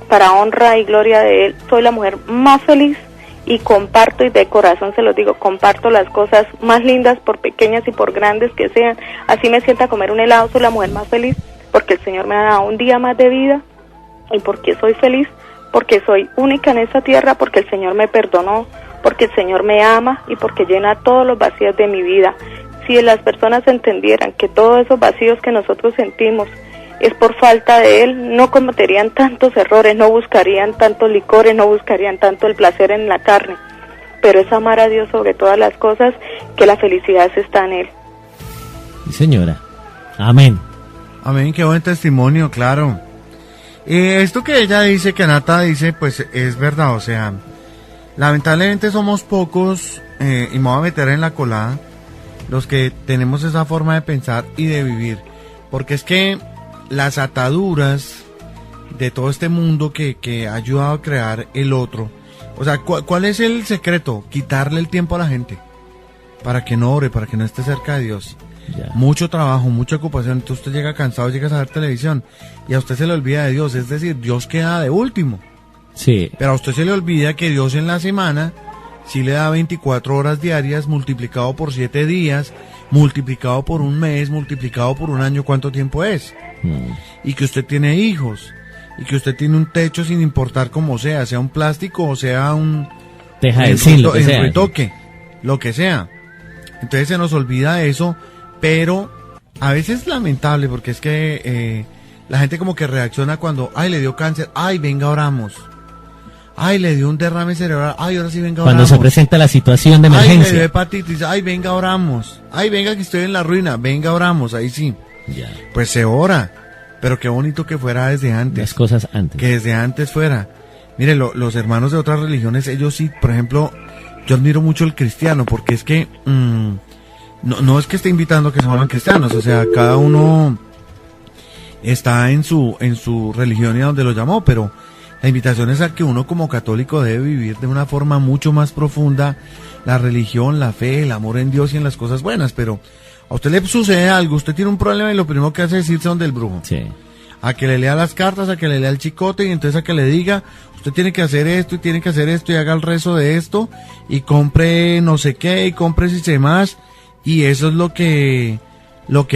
para honra y gloria de Él, soy la mujer más feliz, y comparto, y de corazón se lo digo, comparto las cosas más lindas, por pequeñas y por grandes que sean. Así me sienta a comer un helado, soy la mujer más feliz, porque el Señor me ha dado un día más de vida, y porque soy feliz, porque soy única en esta tierra, porque el Señor me perdonó, porque el Señor me ama, y porque llena todos los vacíos de mi vida. Si las personas entendieran que todos esos vacíos que nosotros sentimos es por falta de Él, no cometerían tantos errores, no buscarían tantos licores, no buscarían tanto el placer en la carne, pero es amar a Dios sobre todas las cosas, que la felicidad está en Él. Sí, señora. Amén. Amén, qué buen testimonio, claro. Esto que ella dice, que Nata dice, pues es verdad, o sea, lamentablemente somos pocos, y me voy a meter en la colada, los que tenemos esa forma de pensar y de vivir. Porque es que las ataduras de todo este mundo que ha ayudado a crear el otro, o sea, ¿cuál es el secreto? Quitarle el tiempo a la gente para que no ore, para que no esté cerca de Dios. Ya. Mucho trabajo, mucha ocupación. Entonces usted llega cansado, llega a ver televisión y a usted se le olvida de Dios. Es decir, Dios queda de último. Sí. Pero a usted se le olvida que Dios en la semana sí le da 24 horas diarias multiplicado por 7 días, multiplicado por un mes, multiplicado por un año, ¿cuánto tiempo es? Y que usted tiene hijos, y que usted tiene un techo sin importar cómo sea un plástico o sea un Teja de zinc, lo que sea. retoque, lo que sea. Entonces se nos olvida eso, pero a veces es lamentable porque es que la gente como que reacciona cuando, ay, le dio cáncer, ay, venga, oramos. Ay, le dio un derrame cerebral, ay, ahora sí, venga, oramos. Cuando se presenta la situación de Ay, emergencia. le dio hepatitis, ay, venga, oramos. Ay, venga, que estoy en la ruina, venga, oramos, ahí sí. Ya. Pues se ora, pero qué bonito que fuera desde antes. Las cosas antes. Que desde antes fuera. Mire, los hermanos de otras religiones, ellos sí, por ejemplo, yo admiro mucho el cristiano, porque es que no es que esté invitando a que se vuelvan cristianos, o sea, cada uno está en su religión y a donde lo llamó, pero la invitación es a que uno como católico debe vivir de una forma mucho más profunda la religión, la fe, el amor en Dios y en las cosas buenas. Pero a usted le sucede algo, usted tiene un problema y lo primero que hace es irse donde el brujo. Sí. A que le lea las cartas, a que le lea el chicote y entonces a que le diga, usted tiene que hacer esto y tiene que hacer esto y haga el rezo de esto y compre no sé qué y compre si sé más, y eso es lo que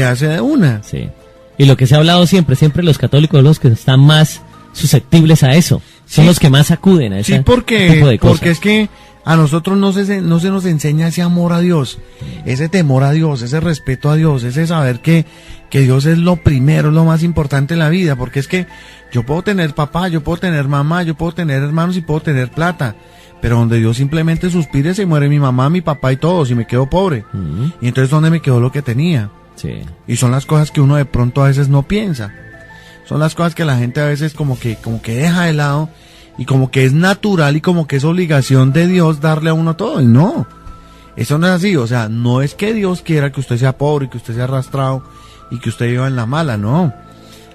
hace de una. Sí. Y lo que se ha hablado siempre los católicos son los que están más susceptibles a eso. Son Sí. los que más acuden a ese Sí, tipo de cosas. porque es que a nosotros no se nos enseña ese amor a Dios, ese temor a Dios, ese respeto a Dios, ese saber que Dios es lo primero, es lo más importante en la vida, porque es que yo puedo tener papá, yo puedo tener mamá, yo puedo tener hermanos y puedo tener plata, pero donde Dios simplemente suspire se muere mi mamá, mi papá y todos y me quedo pobre. Y entonces ¿dónde me quedó lo que tenía? Sí. Y son las cosas que uno de pronto a veces no piensa. Son las cosas que la gente a veces como que deja de lado y como que es natural y como que es obligación de Dios darle a uno todo. Y no, eso no es así. O sea, no es que Dios quiera que usted sea pobre y que usted sea arrastrado y que usted viva en la mala, no.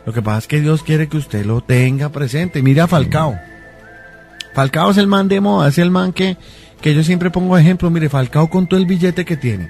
Lo que pasa es que Dios quiere que usted lo tenga presente. Mira a Falcao. Falcao es el man de moda, es el man que yo siempre pongo de ejemplo. Mire, Falcao con todo el billete que tiene,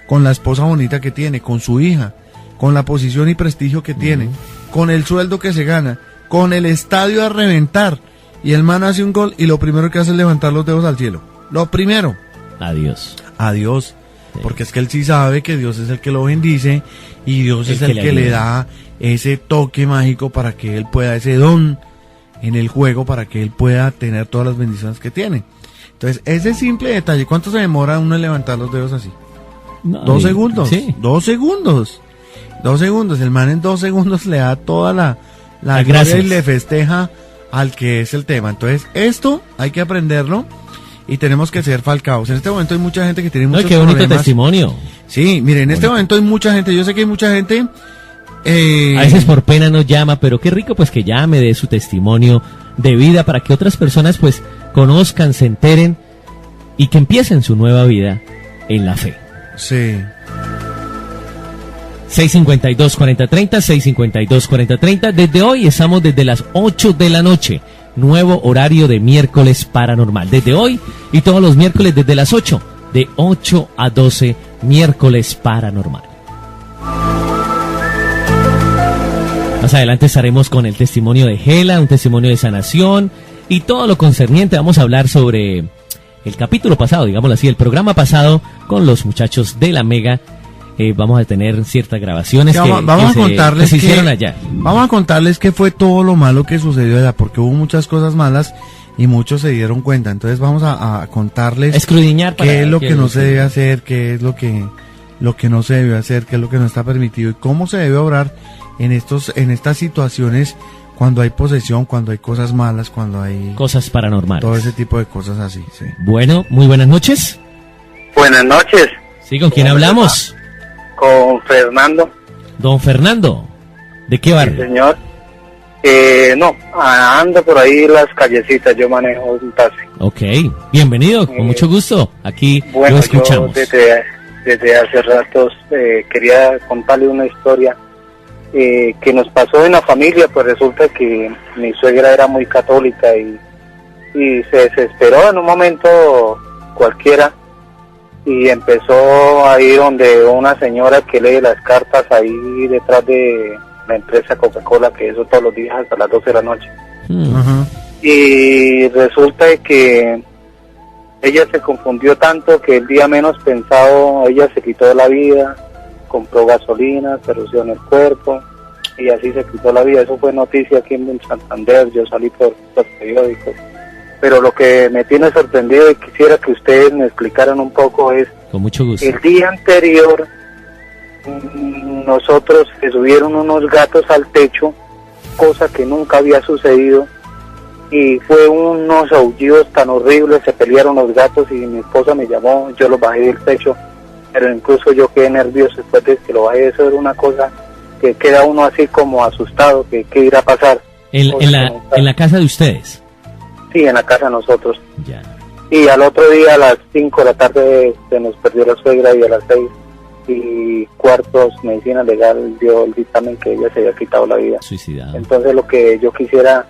con la esposa bonita que tiene, con su hija, con la posición y prestigio que tiene, con el sueldo que se gana, con el estadio a reventar, y el man hace un gol y lo primero que hace es levantar los dedos al cielo. Lo primero, Adiós. a Dios, Sí. porque es que él sí sabe que Dios es el que lo bendice y Dios es el que le da ese toque mágico para que él pueda, ese don en el juego para que él pueda tener todas las bendiciones que tiene. Entonces, ese simple detalle, ¿cuánto se demora uno en levantar los dedos así? No, 2 segundos. Sí. 2 segundos. 2 segundos. El man en 2 segundos le da toda la Las gloria gracias. y le festeja al que es el tema. Entonces, esto hay que aprenderlo y tenemos que ser Falcaos. En este momento hay mucha gente que tiene No, muchos qué bonito problemas. testimonio. Sí, mire, en este momento hay mucha gente, yo sé que hay mucha gente... A veces por pena no llama, pero qué rico pues que llame, de su testimonio de vida para que otras personas pues conozcan, se enteren y que empiecen su nueva vida en la fe. Sí. 652-4030, 652-4030. Desde hoy estamos desde las 8 de la noche. Nuevo horario de miércoles paranormal. Desde hoy y todos los miércoles desde las 8. De 8 a 12, miércoles paranormal. Más adelante estaremos con el testimonio de Gela, un testimonio de sanación y todo lo concerniente. Vamos a hablar sobre el capítulo pasado, digámoslo así, el programa pasado con los muchachos de la Mega. Vamos a tener ciertas grabaciones Sí, que vamos a contarles que se hicieron que- allá. Vamos a contarles qué fue todo lo malo que sucedió allá, porque hubo muchas cosas malas y muchos se dieron cuenta. Entonces vamos a contarles Escrudiñar para qué es lo que no se debe hacer, qué es lo que no se debe hacer, qué es lo que no está permitido y cómo se debe obrar en estas situaciones cuando hay posesión, cuando hay cosas malas, cuando hay Cosas paranormales. todo ese tipo de cosas así. Sí. Bueno, muy buenas noches. Buenas noches, Sí, ¿con quién hablamos? con Fernando, Don Fernando. ¿De qué sí, barrio? señor. No, ando por ahí las callecitas, yo manejo un taxi. Ok, bienvenido, con mucho gusto. Aquí Bueno, lo escuchamos. yo desde hace ratos quería contarle una historia que nos pasó en la familia. Pues resulta que mi suegra era muy católica y se desesperó en un momento cualquiera y empezó a ir donde una señora que lee las cartas ahí detrás de la empresa Coca-Cola, que eso todos los días hasta las 12 de la noche. Ajá. Y resulta que ella se confundió tanto que el día menos pensado ella se quitó la vida, compró gasolina, se roció en el cuerpo y así se quitó la vida. Eso fue noticia aquí en Santander, yo salí por los periódicos. Pero lo que me tiene sorprendido y quisiera que ustedes me explicaran un poco es, Con mucho gusto. el día anterior nosotros se subieron unos gatos al techo, cosa que nunca había sucedido, y fue unos aullidos tan horribles, se pelearon los gatos y mi esposa me llamó, yo los bajé del techo, pero incluso yo quedé nervioso después de que lo bajé. Eso era una cosa que queda uno así como asustado, que qué irá a pasar. En la casa de ustedes. Sí, en la casa de nosotros. Ya. Y al otro día a las 5 de la tarde se nos perdió la suegra y a las 6:15 medicina legal dio el dictamen que ella se había quitado la vida. Suicidado. Entonces lo que yo quisiera,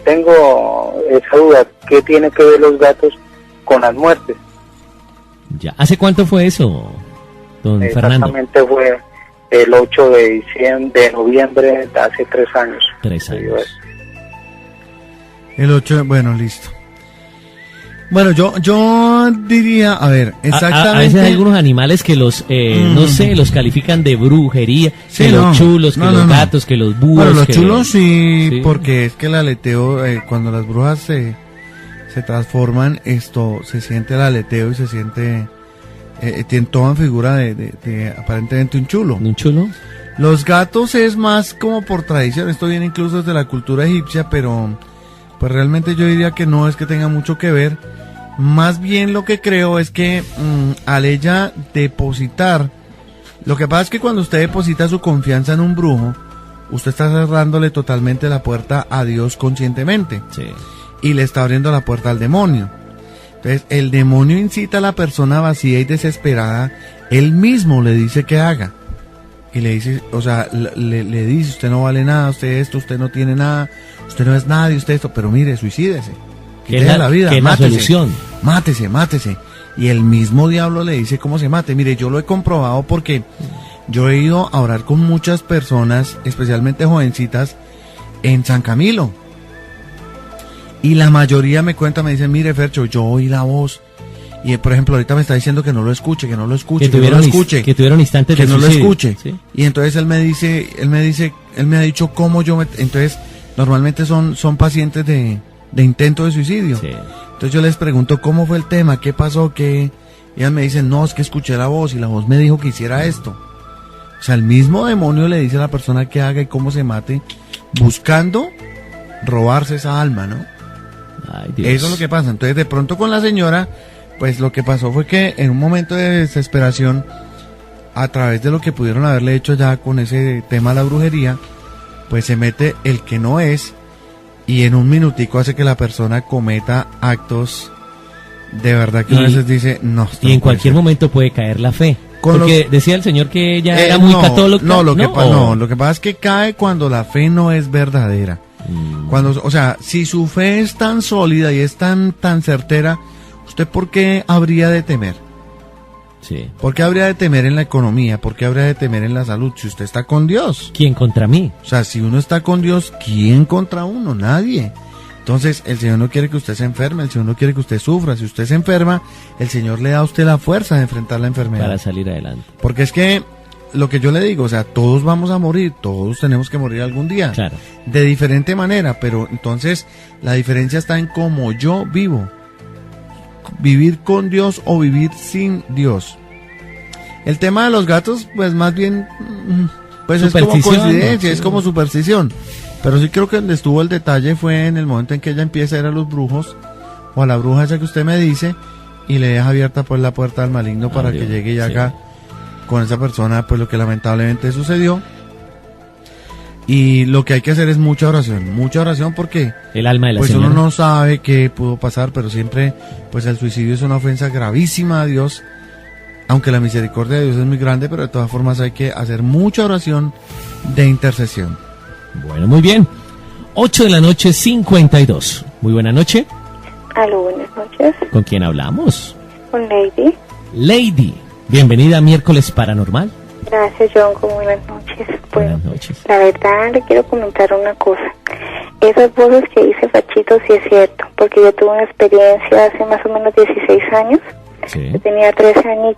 tengo esa duda, ¿qué tiene que ver los gatos con las muertes? Ya. ¿Hace cuánto fue eso, don Fernando? Exactamente fue el 8 de noviembre de hace 3 años. 3 años. El 8, bueno, listo. Bueno, yo diría, a ver, exactamente. A veces hay algunos animales que los, no sé, los califican de brujería. Sí, que no. los chulos, que No, los no. gatos, que los búhos. Bueno, los que chulos sí, sí. porque es que el aleteo, cuando las brujas se transforman, esto, se siente el aleteo y se siente, toman figura de aparentemente un chulo. ¿Un chulo? Los gatos es más como por tradición, esto viene incluso desde la cultura egipcia, pero pues realmente yo diría que no es que tenga mucho que ver. Más bien lo que creo es que al ella depositar, lo que pasa es que cuando usted deposita su confianza en un brujo, usted está cerrándole totalmente la puerta a Dios conscientemente. Sí. Y le está abriendo la puerta al demonio. Entonces el demonio incita a la persona vacía y desesperada, él mismo le dice que haga. Y le dice, o sea, le dice, usted no vale nada, usted esto, usted no tiene nada, usted no es nadie, usted esto, pero mire, suicídese. Que es Quítese la vida, que es la mátese, solución. mátese. Y el mismo diablo le dice cómo se mate. Mire, yo lo he comprobado porque yo he ido a orar con muchas personas, especialmente jovencitas, en San Camilo. Y la mayoría me dicen, mire Fercho, yo oí la voz. Y por ejemplo, ahorita me está diciendo que no lo escuche, que no lo escuche, que no lo escuche. Que tuvieron instantes que de no lo suicidio. escuche. ¿Sí? Y entonces él me ha dicho cómo entonces normalmente son pacientes de intento de suicidio. Sí. Entonces yo les pregunto cómo fue el tema, qué pasó, y ellas me dicen, no, es que escuché la voz y la voz me dijo que hiciera esto. O sea, el mismo demonio le dice a la persona que haga y cómo se mate, buscando robarse esa alma, ¿no? Ay, Dios. Eso es lo que pasa. Entonces de pronto con la señora, pues lo que pasó fue que en un momento de desesperación, a través de lo que pudieron haberle hecho ya con ese tema de la brujería, pues se mete el que no es y en un minutico hace que la persona cometa actos de verdad que uno a veces dice, no. Y en cualquier momento puede caer la fe. Porque decía el señor que ella era muy católica. Lo que pasa es que cae cuando la fe no es verdadera. Cuando, o sea, si su fe es tan sólida y es tan certera, ¿usted por qué habría de temer? Sí. ¿Por qué habría de temer en la economía? ¿Por qué habría de temer en la salud? Si usted está con Dios. ¿Quién contra mí? O sea, si uno está con Dios, ¿quién contra uno? Nadie. Entonces, el Señor no quiere que usted se enferme, el Señor no quiere que usted sufra. Si usted se enferma, el Señor le da a usted la fuerza de enfrentar la enfermedad. Para salir adelante. Porque es que, lo que yo le digo, o sea, todos vamos a morir, todos tenemos que morir algún día. Claro. De diferente manera, pero entonces, la diferencia está en cómo yo vivo. Vivir con Dios o vivir sin Dios. El tema de los gatos, pues más bien, pues es como coincidencia, sí. Es como superstición. Pero sí creo que donde estuvo el detalle fue en el momento en que ella empieza a ir a los brujos, o a la bruja esa que usted me dice, y le deja abierta pues la puerta al maligno para Dios, que llegue y sí. haga con esa persona pues lo que lamentablemente sucedió. Y lo que hay que hacer es mucha oración porque el alma de la pues señora. uno no sabe qué pudo pasar, pero siempre pues el suicidio es una ofensa gravísima a Dios, aunque la misericordia de Dios es muy grande, pero de todas formas hay que hacer mucha oración de intercesión. Bueno, muy bien. 8 de la noche, 52. Muy buena noche. Aló, buenas noches. ¿Con quién hablamos? Con Lady. Lady, bienvenida a Miércoles Paranormal. Gracias, John. Buenas noches. Buenas noches. La verdad, le quiero comentar una cosa. Esas voces que dice Fachito sí es cierto, porque yo tuve una experiencia hace más o menos 16 años. Sí. Yo tenía 13 años.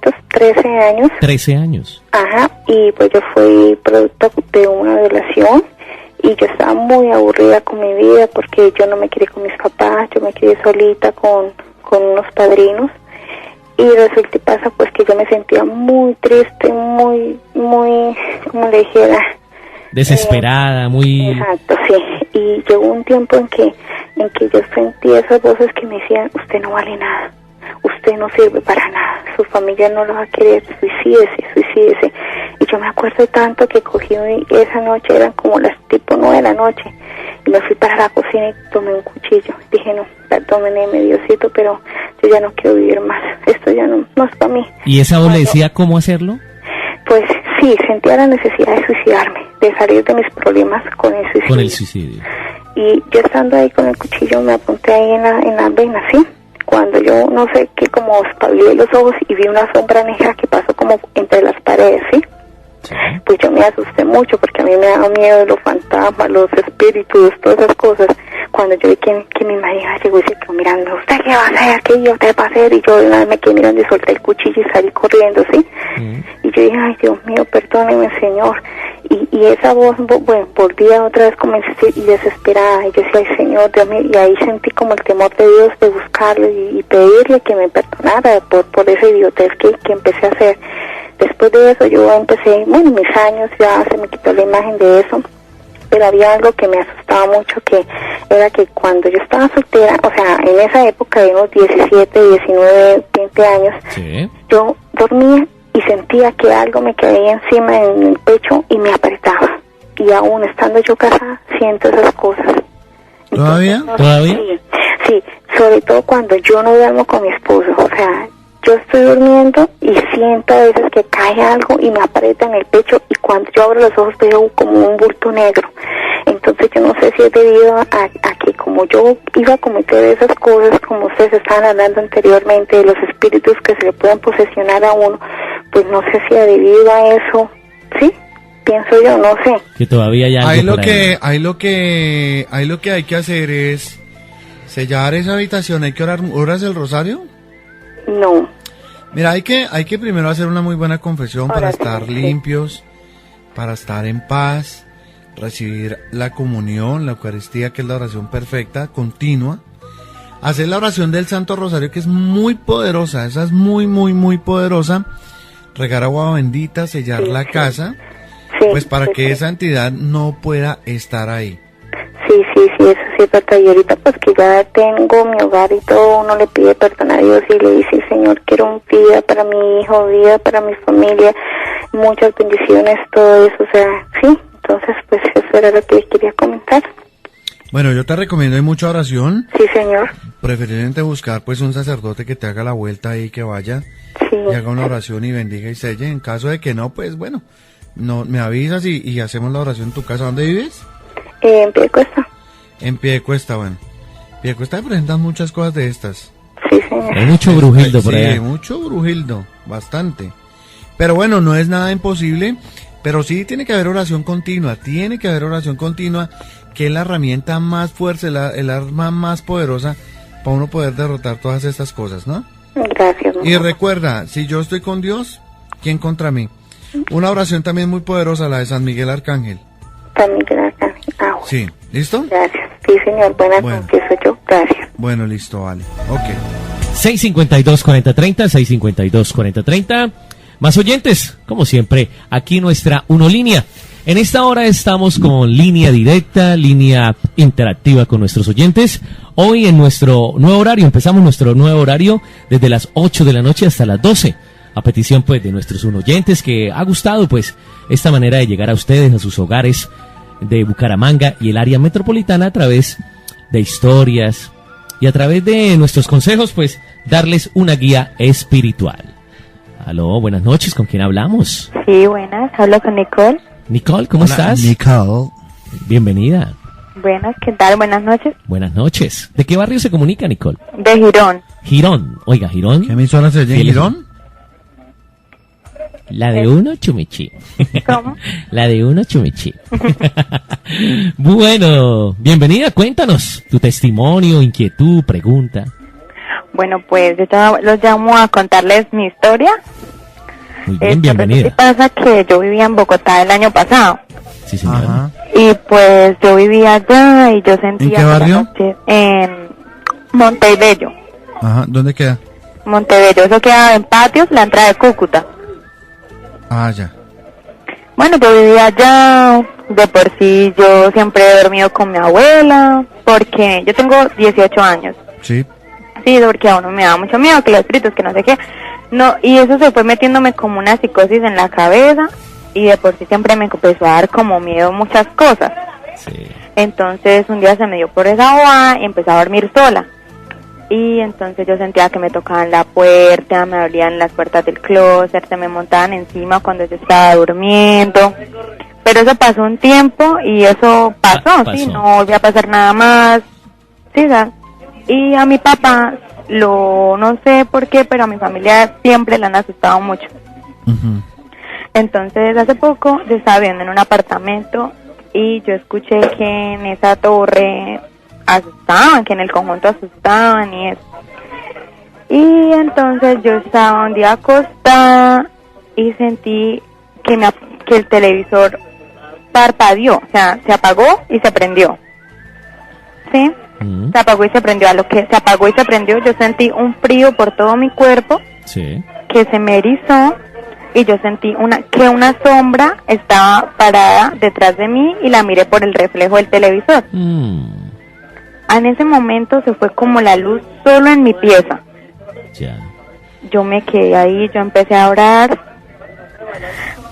13 años. Ajá, y pues yo fui producto de una violación y yo estaba muy aburrida con mi vida porque yo no me quería con mis papás, yo me quedé solita con unos padrinos. Y resulta y pasa pues que yo me sentía muy triste, muy, como le dijera, desesperada, muy... Exacto, sí. Y llegó un tiempo en que yo sentí esas voces que me decían, usted no vale nada, usted no sirve para nada, su familia no lo va a querer, suicídese. Y yo me acuerdo tanto que cogí esa noche, eran como las tipo 9 de la noche, y me fui para la cocina y tomé un cuchillo. Dije, no, perdóneme Diosito, pero yo ya no quiero vivir más, esto ya no es para mí. ¿Y esa voz le decía cómo hacerlo? Pues sí, sentía la necesidad de suicidarme, de salir de mis problemas con el suicidio. Con el suicidio. Y yo estando ahí con el cuchillo me apunté ahí en la vena, ¿sí? Cuando yo, no sé, que como espabilé los ojos y vi una sombra negra que pasó como entre las paredes, ¿sí? Sí. Pues yo me asusté mucho porque a mí me daba miedo los fantasmas, los espíritus, todas esas cosas. Cuando yo vi que mi marido llegó y se quedó mirando, ¿usted qué va a hacer? ¿Qué idiota va a hacer? Y yo de una vez me quedé mirando y solté el cuchillo y salí corriendo, ¿sí? Y yo dije, ay Dios mío, perdóneme Señor. Y esa voz, bueno, volvía otra vez como y desesperada. Y yo decía, ay Señor, Dios mío. Y ahí sentí como el temor de Dios de buscarlo y pedirle que me perdonara por esa idiotez que empecé a hacer. Después de eso yo empecé, bueno, mis años ya se me quitó la imagen de eso, pero había algo que me asustaba mucho, que era que cuando yo estaba soltera, o sea, en esa época de unos 17, 19, 20 años, Sí. yo dormía y sentía que algo me caía encima en el pecho y me apretaba. Y aún estando yo casada, siento esas cosas. ¿Todavía? Entonces, ¿Todavía? Sí, sobre todo cuando yo no duermo con mi esposo, o sea, yo estoy durmiendo y siento a veces que cae algo y me aprieta en el pecho y cuando yo abro los ojos veo como un bulto negro. Entonces yo no sé si es debido a que como yo iba a cometer esas cosas, como ustedes estaban hablando anteriormente, de los espíritus que se le pueden posesionar a uno, pues no sé si es debido a eso, ¿sí? Pienso yo, no sé. Que todavía hay algo Ahí por ahí. lo que hay que hacer es sellar esa habitación. ¿Hay que oras el rosario? No. Mira, hay que primero hacer una muy buena confesión para Oración, estar sí. limpios, para estar en paz, recibir la comunión, la Eucaristía, que es la oración perfecta, continua. Hacer la oración del Santo Rosario, que es muy poderosa, esa es muy, muy, muy poderosa. Regar agua bendita, sellar Sí, la sí. casa, Sí, pues para sí, que sí. esa entidad no pueda estar ahí. Sí, eso sí es verdad. Y ahorita pues que ya tengo mi hogar y todo, uno le pide perdón a Dios y le dice, Señor, quiero vida para mi hijo, vida para mi familia, muchas bendiciones, todo eso, o sea, sí. Entonces pues eso era lo que quería comentar. Bueno, yo te recomiendo, hay mucha oración, Sí, señor. preferiblemente buscar pues un sacerdote que te haga la vuelta ahí, que vaya Sí. y haga una oración y bendiga y selle. En caso de que no, pues bueno, no me avisas y hacemos la oración en tu casa. ¿Dónde vives? En Piedecuesta. En Piedecuesta, bueno. Piedecuesta presentan muchas cosas de estas. Sí, señor. Hay mucho brujildo por Sí, allá. mucho brujildo, bastante. Pero bueno, no es nada imposible, pero sí tiene que haber oración continua, que es la herramienta más fuerte, el arma más poderosa para uno poder derrotar todas estas cosas, ¿no? Gracias. Y recuerda, si yo estoy con Dios, ¿quién contra mí? Una oración también muy poderosa, la de San Miguel Arcángel. También gracias. Ah, bueno. Sí, ¿listo? Gracias. Sí, señor. Buenas Bueno. noches, soy yo. Gracias. Bueno, listo, vale. Ok. 652-4030, 652-4030. Más oyentes, como siempre, aquí nuestra Unolínea. En esta hora estamos con línea directa, línea interactiva con nuestros oyentes. Hoy en nuestro nuevo horario, empezamos nuestro nuevo horario desde las 8 de la noche hasta las 12. A petición pues de nuestros oyentes que ha gustado pues esta manera de llegar a ustedes, a sus hogares de Bucaramanga y el área metropolitana a través de historias y a través de nuestros consejos pues darles una guía espiritual. Aló, buenas noches, ¿con quién hablamos? Sí, buenas, hablo con Nicole. Nicole, ¿cómo estás? Nicole. Bienvenida. Buenas, ¿qué tal? Buenas noches. Buenas noches. ¿De qué barrio se comunica, Nicole? De Girón. Girón. Oiga, Girón. ¿Qué emisora se oye en ¿Quién es? Girón? La de uno, Chumichi. ¿Cómo? La de uno, Chumichi. Bueno, bienvenida, cuéntanos tu testimonio, inquietud, pregunta. Bueno, pues yo los llamo a contarles mi historia. Muy bien, bienvenida. Lo que pasa que yo vivía en Bogotá el año pasado. Sí, señora. Ajá. Y pues yo vivía allá y yo sentía... ¿En qué barrio? En Montebello. Ajá, ¿dónde queda? Montebello, eso queda en Patios, la entrada de Cúcuta. Ah, ya. Bueno, yo vivía allá, de por sí yo siempre he dormido con mi abuela, porque yo tengo 18 años. Sí. Sí, porque a uno me da mucho miedo, que los espíritus, que no sé qué. No, y eso se fue metiéndome como una psicosis en la cabeza, y de por sí siempre me empezó a dar como miedo muchas cosas. Sí. Entonces un día se me dio por esa boa y empecé a dormir sola. Y entonces yo sentía que me tocaban la puerta, me abrían las puertas del closet, se me montaban encima cuando yo estaba durmiendo. Pero eso pasó un tiempo y eso pasó, sí, no volvió a pasar nada más. Sí, ¿sabes? Y a mi papá, no sé por qué, pero a mi familia siempre le han asustado mucho. Ujú. Entonces hace poco yo estaba viviendo en un apartamento y yo escuché que en esa torre asustaban, que en el conjunto asustaban y eso. Y entonces yo estaba un día acostada y sentí que el televisor parpadeó, o sea, se apagó y se prendió. ¿Sí? Se apagó y se prendió. A lo que se apagó y se prendió, yo sentí un frío por todo mi cuerpo, Sí. que se me erizó, y yo sentí que una sombra estaba parada detrás de mí y la miré por el reflejo del televisor. En ese momento se fue como la luz solo en mi pieza. Ya. Yo me quedé ahí, yo empecé a orar.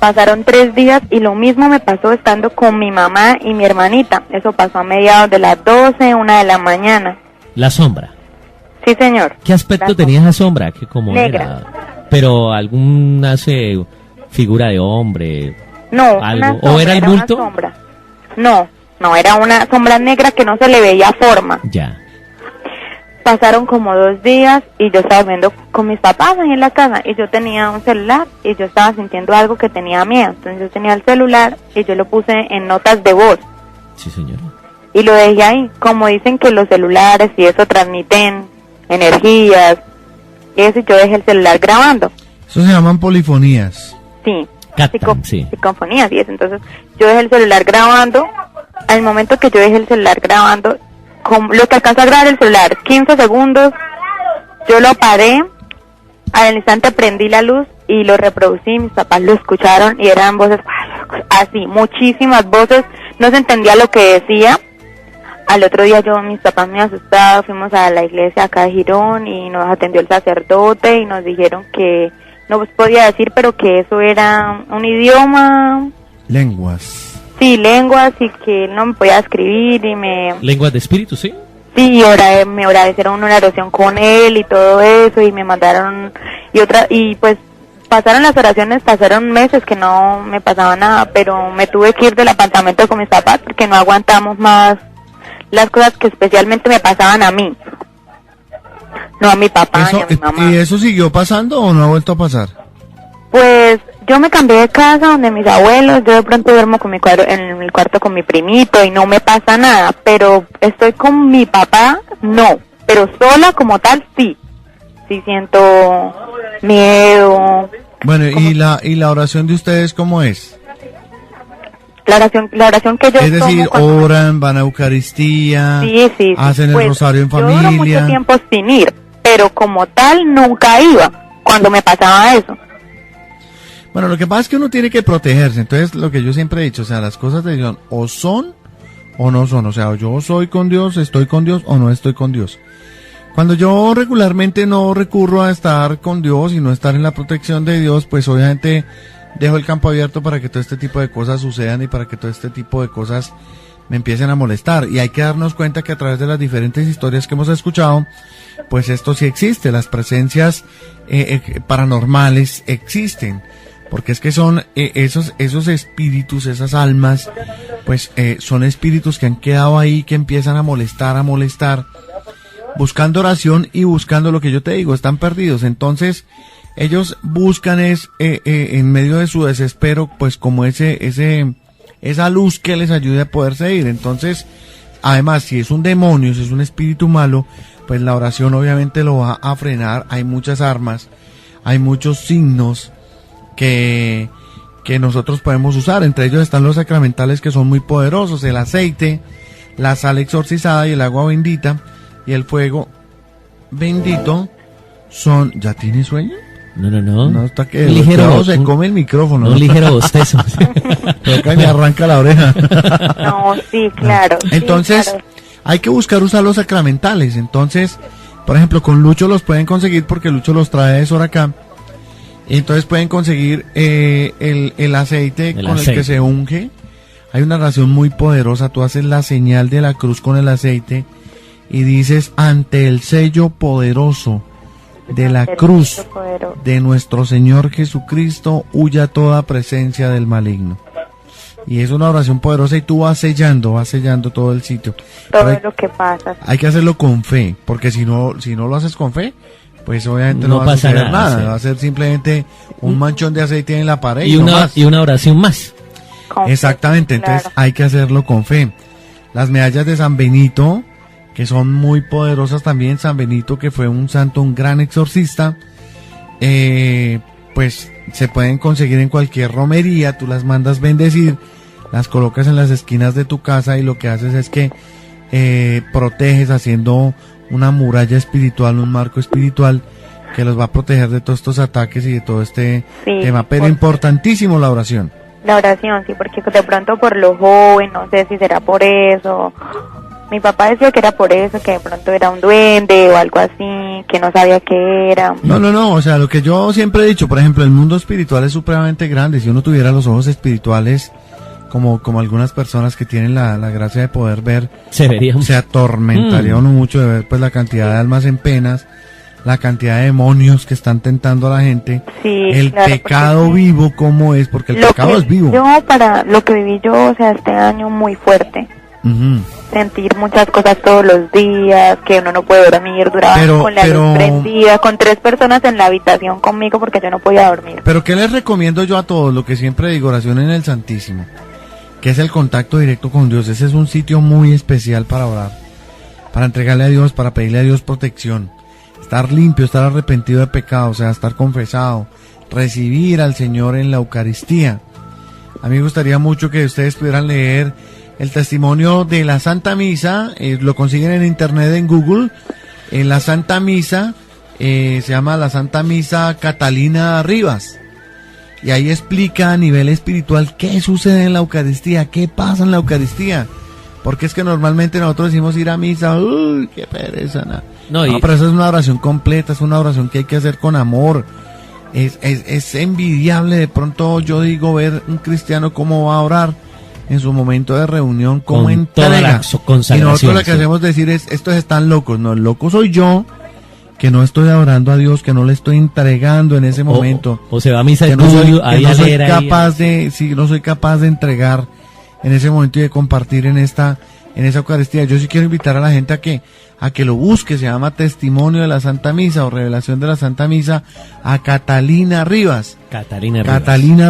Pasaron 3 días y lo mismo me pasó estando con mi mamá y mi hermanita. Eso pasó a mediados de las 12, 1 de la mañana. La sombra. Sí, señor. ¿Qué aspecto tenía esa sombra? ¿Qué como Negra. era? Pero alguna figura de hombre. No, algo. una sombra, ¿O era el bulto? una sombra. No, era una sombra negra que no se le veía forma. Ya. Pasaron como 2 días y yo estaba viendo con mis papás ahí en la casa y yo tenía un celular y yo estaba sintiendo algo que tenía miedo. Entonces yo tenía el celular y yo lo puse en notas de voz Sí, señora. y lo dejé ahí. Como dicen que los celulares y eso transmiten energías y eso, yo dejé el celular grabando. Eso se llaman polifonías. Sí, Captan, sí. psicofonías y eso. Entonces yo dejé el celular grabando. Al momento que yo dejé el celular grabando, lo que alcanzó a grabar el celular, 15 segundos, yo lo paré, al instante prendí la luz y lo reproducí, mis papás lo escucharon y eran voces así, muchísimas voces, no se entendía lo que decía. Al otro día mis papás muy asustados, fuimos a la iglesia acá de Girón y nos atendió el sacerdote y nos dijeron que no podía decir, pero que eso era un idioma, Lenguas. sí, lenguas, y que él no me podía escribir y Lenguas de espíritu, sí. sí, me hicieron una oración con él y todo eso y me mandaron y pues pasaron las oraciones, pasaron meses que no me pasaba nada, pero me tuve que ir del apartamento con mis papás porque no aguantamos más las cosas que especialmente me pasaban a mí, no a mi papá ni a mi mamá. ¿Y eso siguió pasando o no ha vuelto a pasar? Pues yo me cambié de casa donde mis abuelos, yo de pronto duermo en el cuarto con mi primito y no me pasa nada, pero estoy con mi papá, no, pero sola como tal, sí siento miedo. Bueno, ¿y la oración de ustedes cómo es? La oración que yo Es decir, tomo cuando- oran, van a Eucaristía, sí, hacen el pues, rosario en yo duro mucho familia. tiempo sin ir, pero como tal nunca iba cuando me pasaba eso. Bueno, lo que pasa es que uno tiene que protegerse. Entonces, lo que yo siempre he dicho, o sea, las cosas de Dios o son o no son. O sea, o yo soy con Dios, estoy con Dios o no estoy con Dios. Cuando yo regularmente no recurro a estar con Dios y no estar en la protección de Dios, pues obviamente dejo el campo abierto para que todo este tipo de cosas sucedan y para que todo este tipo de cosas me empiecen a molestar. Y hay que darnos cuenta que a través de las diferentes historias que hemos escuchado, pues esto sí existe, las presencias paranormales existen, porque es que son esos espíritus, esas almas, pues son espíritus que han quedado ahí, que empiezan a molestar, buscando oración y buscando lo que yo te digo, están perdidos. Entonces ellos buscan en medio de su desespero, pues como esa luz que les ayude a poderse ir. Entonces, además, si es un demonio, si es un espíritu malo, pues la oración obviamente lo va a frenar. Hay muchas armas, hay muchos signos que nosotros podemos usar. Entre ellos están los sacramentales, que son muy poderosos: el aceite, la sal exorcizada y el agua bendita y el fuego bendito son... ¿Ya tiene sueño? No, está que ligero, se come el micrófono. Un ligero bostezo. Acá me arranca la oreja. No, sí, claro. Entonces, sí, claro. hay que buscar usar los sacramentales. Entonces, por ejemplo, con Lucho los pueden conseguir, porque Lucho los trae de Soracá. Entonces pueden conseguir el aceite con el que se unge. Hay una oración muy poderosa. Tú haces la señal de la cruz con el aceite y dices: ante el sello poderoso de la cruz de nuestro Señor Jesucristo, huya toda presencia del maligno. Y es una oración poderosa, y tú vas sellando todo el sitio. Todo lo que pasa. Hay que hacerlo con fe, porque si no lo haces con fe, pues obviamente no va a pasa suceder nada, sí. Va a ser simplemente un manchón de aceite en la pared y una oración más. Exactamente, Claro. entonces hay que hacerlo con fe. Las medallas de San Benito, que son muy poderosas también. San Benito, que fue un santo, un gran exorcista, pues se pueden conseguir en cualquier romería. Tú las mandas bendecir, las colocas en las esquinas de tu casa, y lo que haces es que proteges haciendo una muralla espiritual, un marco espiritual que los va a proteger de todos estos ataques y de todo este tema. Pero importantísimo la oración. La oración, sí, porque de pronto por lo joven, no sé si será por eso. Mi papá decía que era por eso, que de pronto era un duende o algo así, que no sabía qué era. No, o sea, lo que yo siempre he dicho, por ejemplo, el mundo espiritual es supremamente grande. Si uno tuviera los ojos espirituales, como algunas personas que tienen la gracia de poder ver, se atormentaría uno mucho de ver pues la cantidad de almas en penas, la cantidad de demonios que están tentando a la gente, el pecado vivo como es, porque el pecado es vivo. Para lo que viví yo, o sea, este año muy fuerte. Sentir muchas cosas todos los días, que uno no puede dormir, duraba con la luz prendida, con 3 personas en la habitación conmigo porque yo no podía dormir. Pero ¿qué les recomiendo yo a todos? Lo que siempre digo, oración en el Santísimo, que es el contacto directo con Dios. Ese es un sitio muy especial para orar, para entregarle a Dios, para pedirle a Dios protección, estar limpio, estar arrepentido de pecado, o sea, estar confesado, recibir al Señor en la Eucaristía. A mí me gustaría mucho que ustedes pudieran leer el testimonio de la Santa Misa. Lo consiguen en internet, en Google. En la Santa Misa, se llama la Santa Misa Catalina Rivas, y ahí explica a nivel espiritual qué sucede en la Eucaristía, qué pasa en la Eucaristía, porque es que normalmente nosotros decimos ir a misa, uy, qué pereza, no, pero eso es una oración completa, es una oración que hay que hacer con amor. Es envidiable, de pronto yo digo, ver un cristiano cómo va a orar en su momento de reunión, cómo entrega. Y nosotros lo que hacemos decir es: estos están locos. No, el loco soy yo, que no estoy adorando a Dios, que no le estoy entregando en ese momento. O se va a misa, que no soy capaz de entregar en ese momento y de compartir en esa Eucaristía. Yo sí quiero invitar a la gente a que lo busque. Se llama Testimonio de la Santa Misa o Revelación de la Santa Misa a Catalina Rivas. Catalina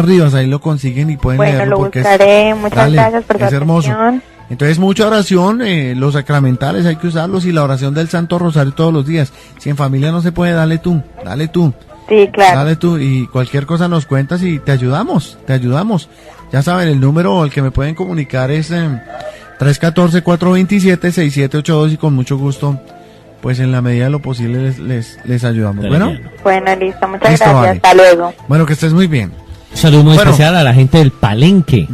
Rivas, ahí lo consiguen y pueden leerlo. Lo buscaré. Muchas gracias por es hermoso. Entonces, mucha oración, los sacramentales hay que usarlos, y la oración del Santo Rosario todos los días. Si en familia no se puede, dale tú. Sí, claro. Dale tú, y cualquier cosa nos cuentas y te ayudamos. Ya saben, el número al que me pueden comunicar es 314-427-6782, y con mucho gusto, pues en la medida de lo posible les ayudamos. Bueno, listo, muchas gracias, vale. Hasta luego. Bueno, que estés muy bien. Un saludo muy especial a la gente del Palenque.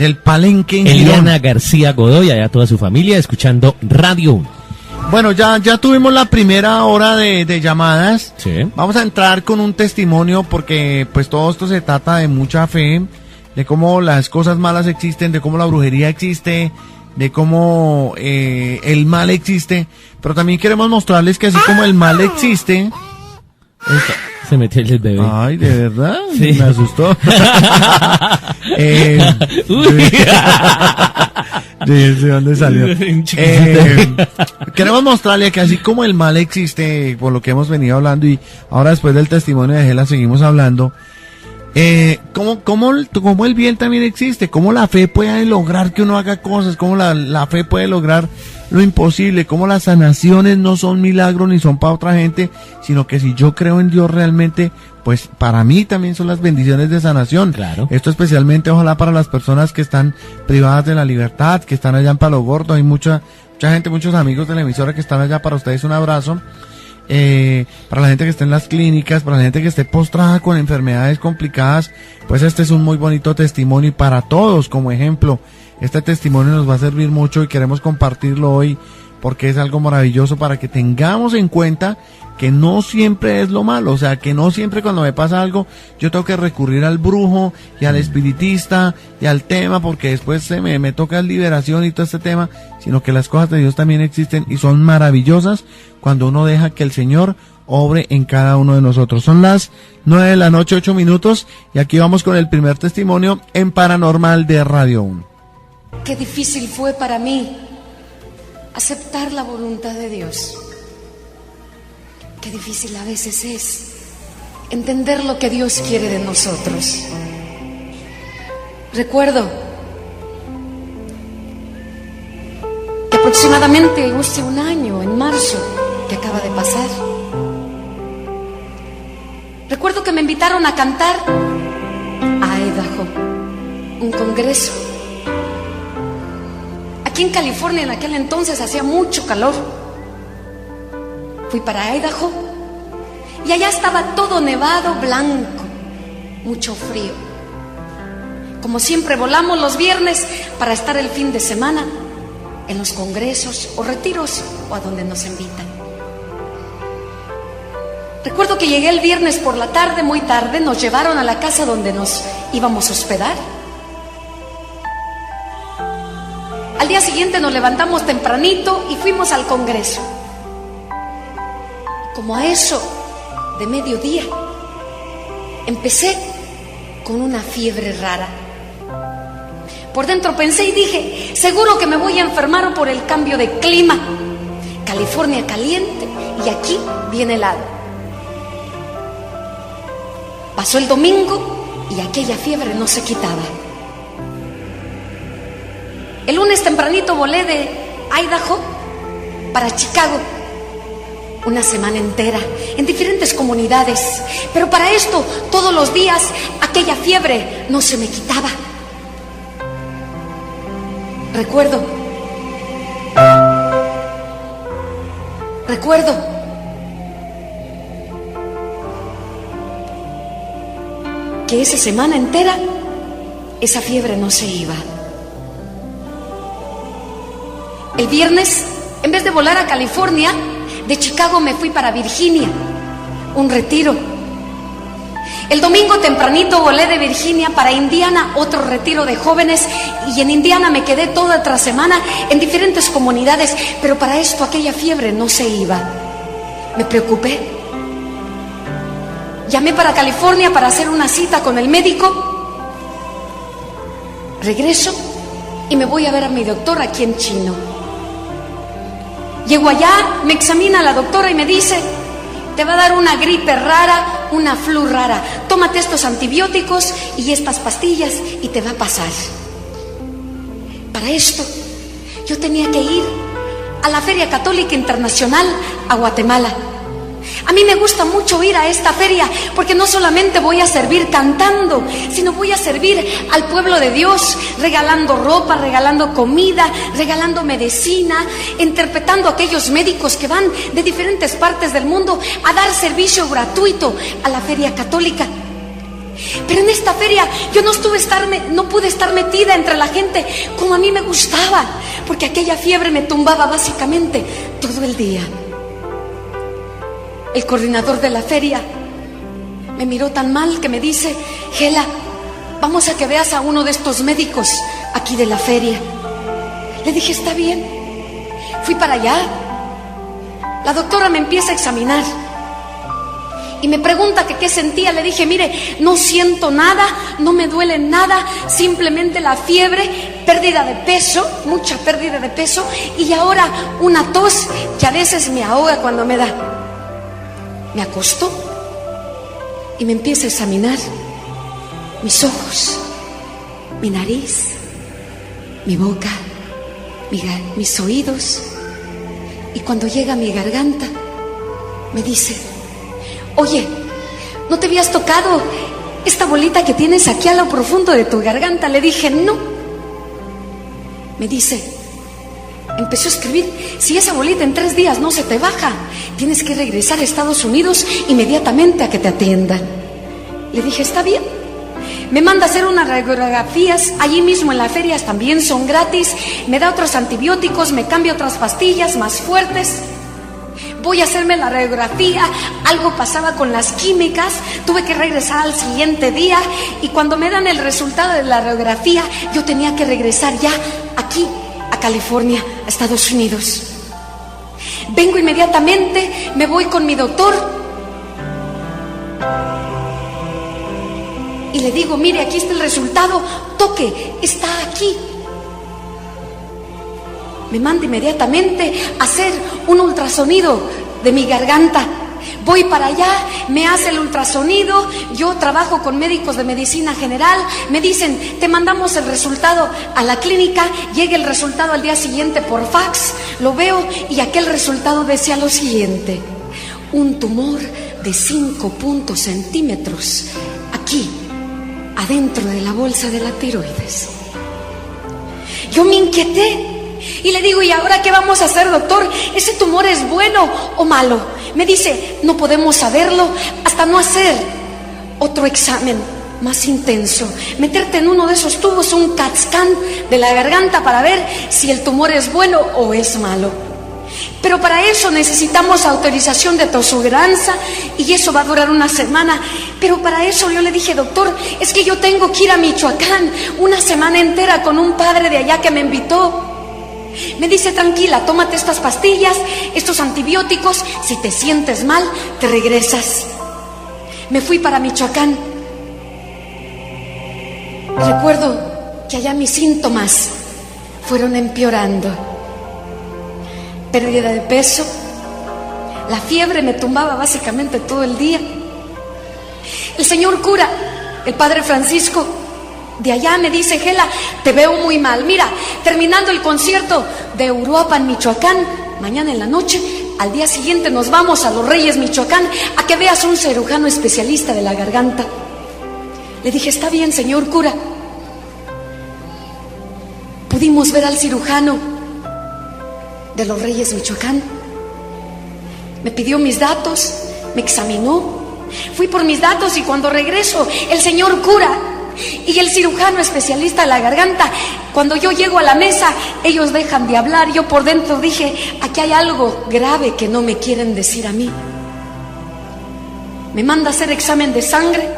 Eliana García Godoy, allá toda su familia, escuchando Radio 1. Bueno, ya tuvimos la primera hora de llamadas. Sí. Vamos a entrar con un testimonio, porque pues todo esto se trata de mucha fe, de cómo las cosas malas existen, de cómo la brujería existe, de cómo el mal existe, pero también queremos mostrarles que así como el mal existe... Se metió el bebé. Ay, ¿de verdad? Sí. Me asustó. ¿De dónde salió? Queremos mostrarle que así como el mal existe, por lo que hemos venido hablando, y ahora después del testimonio de Gela seguimos hablando, cómo el bien también existe, cómo la fe puede lograr que uno haga cosas, cómo la fe puede lograr lo imposible, cómo las sanaciones no son milagros ni son para otra gente, sino que si yo creo en Dios realmente, pues para mí también son las bendiciones de sanación. Claro. Esto especialmente ojalá para las personas que están privadas de la libertad, que están allá en Palo Gordo. Hay mucha gente, muchos amigos de la emisora que están allá. Para ustedes un abrazo. Para la gente que está en las clínicas, para la gente que esté postrada con enfermedades complicadas, pues este es un muy bonito testimonio, y para todos como ejemplo. Este testimonio nos va a servir mucho y queremos compartirlo hoy porque es algo maravilloso para que tengamos en cuenta que no siempre es lo malo, o sea, que no siempre cuando me pasa algo yo tengo que recurrir al brujo y al espiritista y al tema, porque después me toca liberación y todo este tema, sino que las cosas de Dios también existen y son maravillosas cuando uno deja que el Señor obre en cada uno de nosotros. Son las 9 de la noche, 8 minutos, y aquí vamos con el primer testimonio en Paranormal de Radio 1. Qué difícil fue para mí aceptar la voluntad de Dios. Qué difícil a veces es entender lo que Dios quiere de nosotros. Recuerdo que aproximadamente hace un año, en marzo, que acaba de pasar, recuerdo que me invitaron a cantar a Idaho, un congreso. Aquí en California en aquel entonces hacía mucho calor. Fui para Idaho y allá estaba todo nevado, blanco, mucho frío. Como siempre volamos los viernes para estar el fin de semana en los congresos o retiros o a donde nos invitan. Recuerdo que llegué el viernes por la tarde, muy tarde, nos llevaron a la casa donde nos íbamos a hospedar. Al día siguiente nos levantamos tempranito y fuimos al congreso. Como a eso de mediodía, empecé con una fiebre rara. Por dentro pensé y dije, seguro que me voy a enfermar por el cambio de clima. California caliente y aquí bien helado. Pasó el domingo y aquella fiebre no se quitaba. El lunes tempranito volé de Idaho para Chicago. Una semana entera, en diferentes comunidades. Pero para esto, todos los días, aquella fiebre no se me quitaba. Recuerdo que esa semana entera, esa fiebre no se iba. El viernes, en vez de volar a California, de Chicago me fui para Virginia, un retiro. El domingo tempranito volé de Virginia para Indiana, otro retiro de jóvenes, y en Indiana me quedé toda otra semana en diferentes comunidades, pero para esto aquella fiebre no se iba. Me preocupé. Llamé para California para hacer una cita con el médico. Regreso y me voy a ver a mi doctor aquí en Chino. Llego allá, me examina la doctora y me dice, te va a dar una gripe rara, una flu rara. Tómate estos antibióticos y estas pastillas y te va a pasar. Para esto, yo tenía que ir a la Feria Católica Internacional a Guatemala. A mí me gusta mucho ir a esta feria porque no solamente voy a servir cantando, sino voy a servir al pueblo de Dios, regalando ropa, regalando comida, regalando medicina, interpretando a aquellos médicos que van de diferentes partes del mundo a dar servicio gratuito a la feria católica. Pero en esta feria yo no pude estar metida entre la gente como a mí me gustaba, porque aquella fiebre me tumbaba básicamente todo el día. El coordinador de la feria me miró tan mal que me dice, Gela, vamos a que veas a uno de estos médicos aquí de la feria. Le dije, está bien. Fui para allá. La doctora me empieza a examinar y me pregunta que qué sentía. Le dije, mire, no siento nada, no me duele nada, simplemente la fiebre, pérdida de peso, mucha pérdida de peso, y ahora una tos que a veces me ahoga cuando me da. Me acostó y me empieza a examinar mis ojos, mi nariz, mi boca, mis oídos, y cuando llega a mi garganta me dice, oye, ¿no te habías tocado esta bolita que tienes aquí a lo profundo de tu garganta? Le dije, no. Me dice, empezó a escribir, si esa bolita en 3 días no se te baja, tienes que regresar a Estados Unidos inmediatamente a que te atiendan. Le dije, está bien. Me manda a hacer unas radiografías, allí mismo en las ferias también son gratis, me da otros antibióticos, me cambia otras pastillas más fuertes. Voy a hacerme la radiografía, algo pasaba con las químicas, tuve que regresar al siguiente día, y cuando me dan el resultado de la radiografía, yo tenía que regresar ya aquí, a California, a Estados Unidos. Vengo inmediatamente, me voy con mi doctor y le digo, mire, aquí está el resultado, toque, está aquí. Me manda inmediatamente a hacer un ultrasonido de mi garganta. Voy para allá, me hace el ultrasonido, yo trabajo con médicos de medicina general, me dicen, te mandamos el resultado a la clínica, llega el resultado al día siguiente por fax, lo veo y aquel resultado decía lo siguiente: un tumor de 5 centímetros aquí, adentro de la bolsa de la tiroides. Yo me inquieté y le digo, ¿y ahora qué vamos a hacer, doctor? ¿Ese tumor es bueno o malo? Me dice, no podemos saberlo hasta no hacer otro examen más intenso, meterte en uno de esos tubos, un CAT scan de la garganta para ver si el tumor es bueno o es malo. Pero para eso necesitamos autorización de tu aseguranza y eso va a durar una semana. Pero para eso yo le dije, doctor, es que yo tengo que ir a Michoacán una semana entera con un padre de allá que me invitó. Me dice, tranquila, tómate estas pastillas, estos antibióticos, si te sientes mal, te regresas. Me fui para Michoacán. Recuerdo que allá mis síntomas fueron empeorando. Pérdida de peso, la fiebre me tumbaba básicamente todo el día. El señor cura, el padre Francisco, de allá me dice, Gela, te veo muy mal. Mira, terminando el concierto de Uruapan, Michoacán, mañana en la noche, al día siguiente nos vamos a Los Reyes, Michoacán, a que veas un cirujano especialista de la garganta. Le dije, está bien, señor cura. Pudimos ver al cirujano de Los Reyes, Michoacán. Me pidió mis datos, me examinó. Fui por mis datos y cuando regreso, el señor cura y el cirujano especialista de la garganta, cuando yo llego a la mesa, ellos dejan de hablar. Yo por dentro dije, aquí hay algo grave que no me quieren decir a mí. Me manda a hacer examen de sangre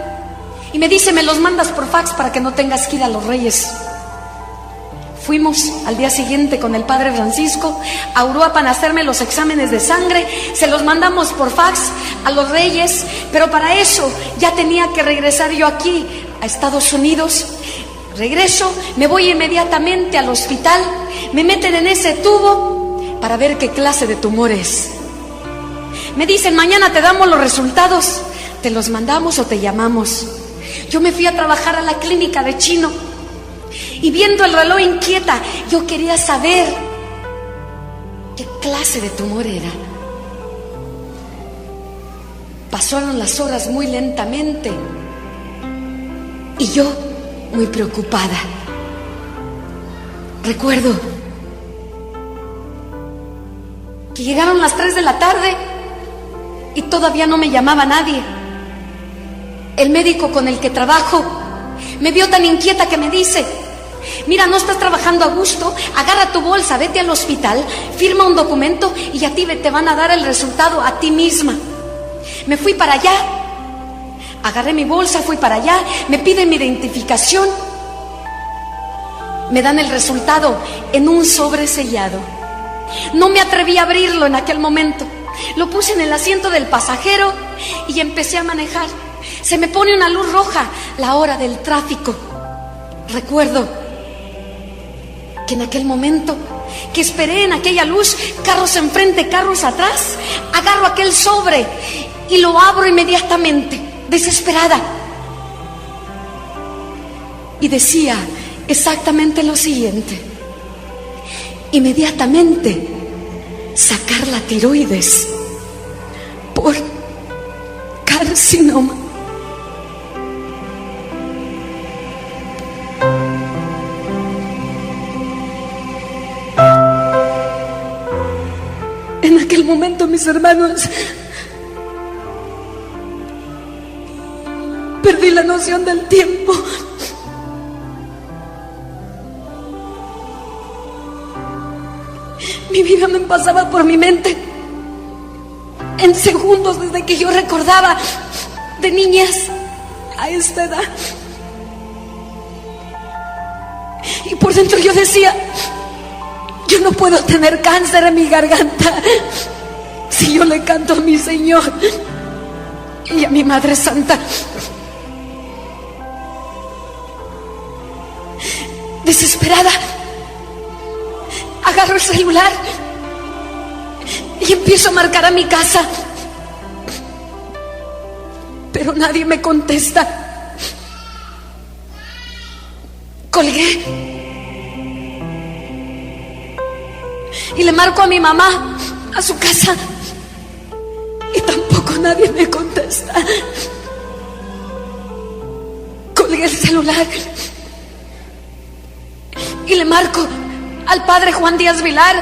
y me dice, me los mandas por fax para que no tengas que ir a Los Reyes. Fuimos al día siguiente con el padre Francisco a Uruapan a hacerme los exámenes de sangre. Se los mandamos por fax a Los Reyes, pero para eso ya tenía que regresar yo aquí a Estados Unidos. Regreso, me voy inmediatamente al hospital, me meten en ese tubo para ver qué clase de tumor es. Me dicen, mañana te damos los resultados, te los mandamos o te llamamos. Yo me fui a trabajar a la clínica de Chino y viendo el reloj inquieta, yo quería saber qué clase de tumor era. Pasaron las horas muy lentamente y yo muy preocupada. Recuerdo que llegaron las 3 de la tarde y todavía no me llamaba nadie. El médico con el que trabajo me vio tan inquieta que me dice, mira, no estás trabajando a gusto, agarra tu bolsa, vete al hospital, firma un documento y a ti te van a dar el resultado a ti misma. Me fui para allá, agarré mi bolsa, fui para allá, me piden mi identificación Me dan el resultado en un sobre sellado. No me atreví a abrirlo en aquel momento. Lo puse en el asiento del pasajero y empecé a manejar. Se me pone una luz roja, la hora del tráfico. Recuerdo que en aquel momento que esperé en aquella luz, carros enfrente, carros atrás, agarro aquel sobre y lo abro inmediatamente, desesperada. Y decía exactamente lo siguiente: inmediatamente sacar la tiroides por carcinoma. En aquel momento, mis hermanos, perdí la noción del tiempo. Mi vida me pasaba por mi mente en segundos desde que yo recordaba de niñas a esta edad. Y por dentro yo decía: yo no puedo tener cáncer en mi garganta si yo le canto a mi Señor y a mi Madre Santa. Desesperada, agarro el celular y empiezo a marcar a mi casa, pero nadie me contesta. Colgué y le marco a mi mamá a su casa y tampoco nadie me contesta. Colgué el celular y le marco al padre Juan Díaz Vilar,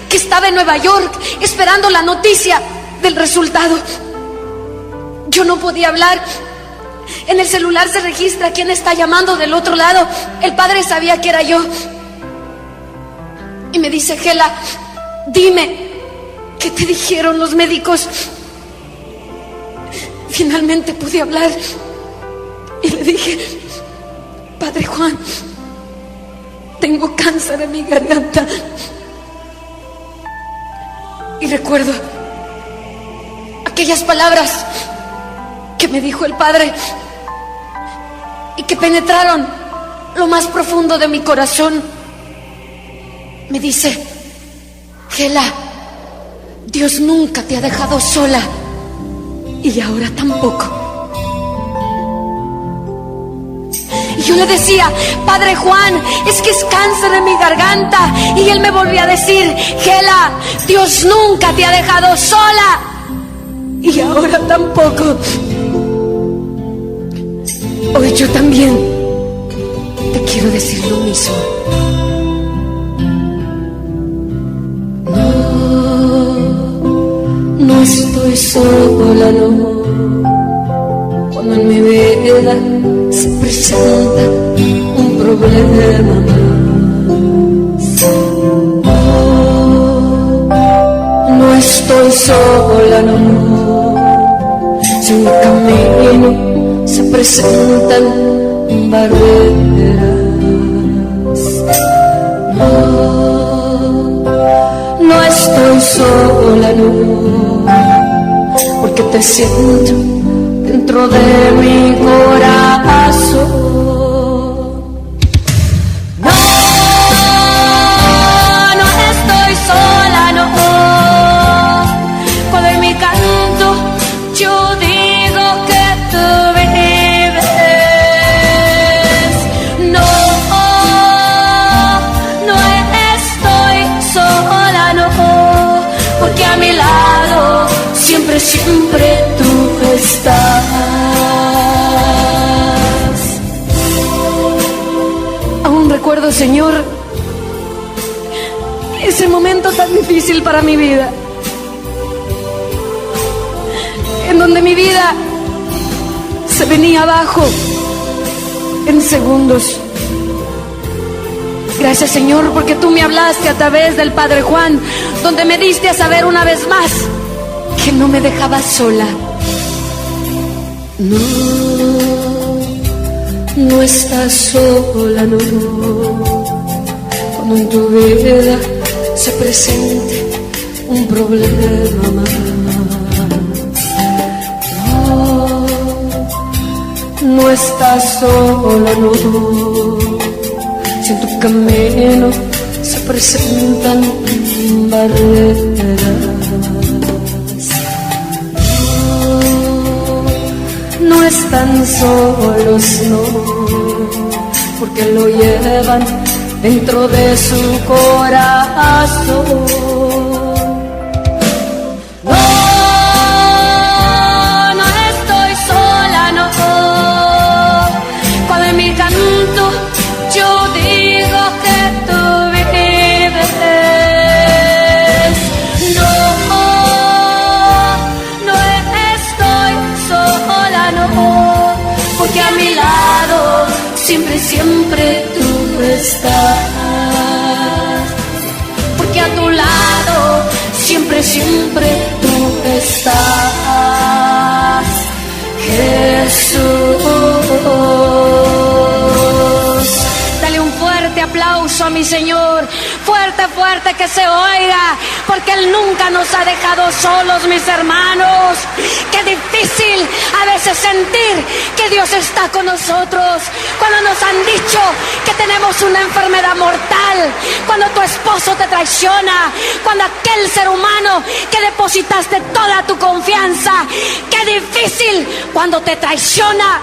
que estaba en Nueva York esperando la noticia del resultado. Yo no podía hablar. En el celular se registra quién está llamando del otro lado. El padre sabía que era yo y me dice: Gela, dime, ¿qué te dijeron los médicos? Finalmente pude hablar y le dije: Padre Juan, tengo cáncer en mi garganta. Y recuerdo aquellas palabras que me dijo el Padre y que penetraron lo más profundo de mi corazón. Me dice: Gela, Dios nunca te ha dejado sola y ahora tampoco. Y yo le decía: Padre Juan, es que es cáncer en mi garganta. Y él me volvía a decir: Gela, Dios nunca te ha dejado sola y ahora tampoco. Hoy yo también te quiero decir lo mismo. No estoy sola, no. Cuando en mi vida se presenta un problema más, no estoy sola, no. Si en mi camino se presentan barreras, no estoy sola, no, porque te siento dentro de mi corazón. No estoy sola, no. Cuando en mi canto yo digo que tú vives, no estoy sola, no, porque a mi lado siempre tú estás. Aún recuerdo, Señor, ese momento tan difícil para mi vida, en donde mi vida se venía abajo en segundos. Gracias, Señor, porque tú me hablaste a través del Padre Juan, donde me diste a saber una vez más que no me dejabas sola. No estás sola, no. cuando en tu vida se presente un problema más. No estás sola, no. Si en tu camino se presentan barreras, no están solos, no, porque lo llevan dentro de su corazón. No estoy sola, no. Cuando en mi canto yo digo que tú vives, no estoy sola, no, porque a mi lado siempre, siempre tú estás, porque a tu lado siempre, siempre tú estás, Jesús. Dale un fuerte aplauso a mi Señor, fuerte, fuerte, que se oiga, porque Él nunca nos ha dejado solos, mis hermanos. Qué difícil a veces sentir que Dios está con nosotros, cuando nos han dicho que tenemos una enfermedad mortal, cuando tu esposo te traiciona, cuando aquel ser humano que depositaste toda tu confianza. Qué difícil cuando te traiciona,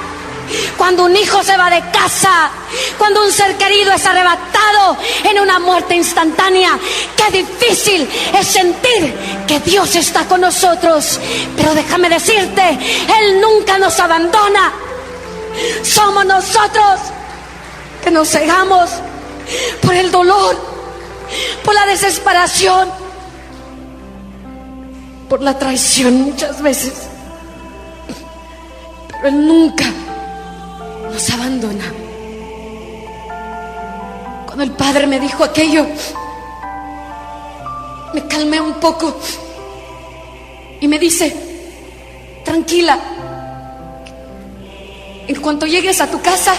cuando un hijo se va de casa, cuando un ser querido es arrebatado en una muerte instantánea. Qué difícil es sentir que Dios está con nosotros. Pero déjame decirte, Él nunca nos abandona. Somos nosotros que nos cegamos por el dolor, por la desesperación, por la traición muchas veces. Pero Él nunca nos abandona. Cuando el Padre me dijo aquello, me calmé un poco y me dice: tranquila, en cuanto llegues a tu casa,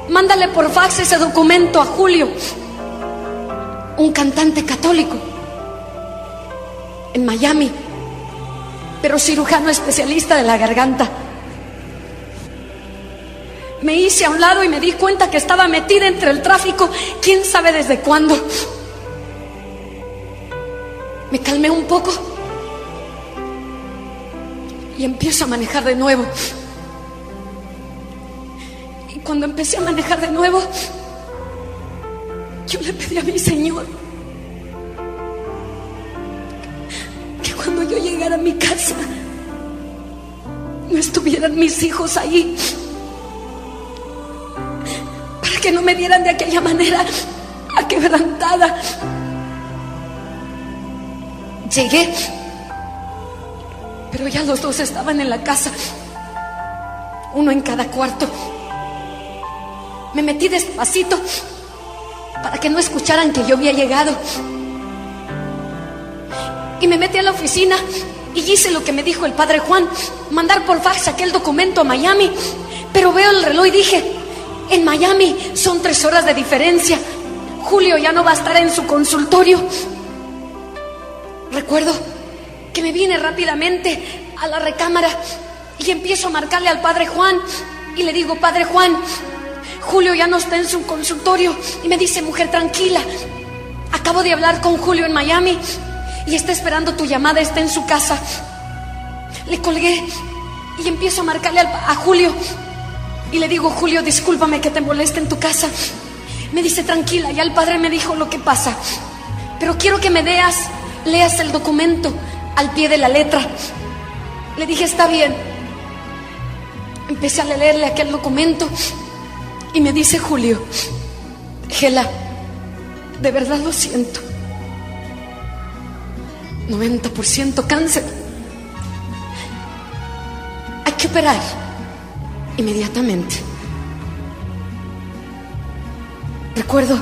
mándale por fax ese documento a Julio, un cantante católico en Miami, pero cirujano especialista de la garganta. Me hice a un lado y me di cuenta que estaba metida entre el tráfico, quién sabe desde cuándo. Me calmé un poco y empiezo a manejar de nuevo. Y cuando empecé a manejar de nuevo, yo le pedí a mi Señor que cuando yo llegara a mi casa no estuvieran mis hijos ahí, que no me dieran de aquella manera aquebrantada. Llegué, pero ya los dos estaban en la casa, uno en cada cuarto. Me metí despacito para que no escucharan que yo había llegado, y me metí a la oficina y hice lo que me dijo el padre Juan: mandar por fax aquel documento a Miami. Pero veo el reloj y dije: en Miami son 3 horas de diferencia. Julio ya no va a estar en su consultorio. Recuerdo que me vine rápidamente a la recámara y empiezo a marcarle al padre Juan y le digo: padre Juan, Julio ya no está en su consultorio. Y me dice: mujer, tranquila, acabo de hablar con Julio en Miami y está esperando tu llamada, está en su casa. Le colgué y empiezo a marcarle a Julio y le digo: Julio, discúlpame que te moleste en tu casa. Me dice: tranquila, ya el padre me dijo lo que pasa, pero quiero que me leas el documento al pie de la letra. Le dije: está bien. Empecé a leerle aquel documento y me dice Julio: Gela, de verdad lo siento, 90% cáncer, hay que operar inmediatamente. Recuerdo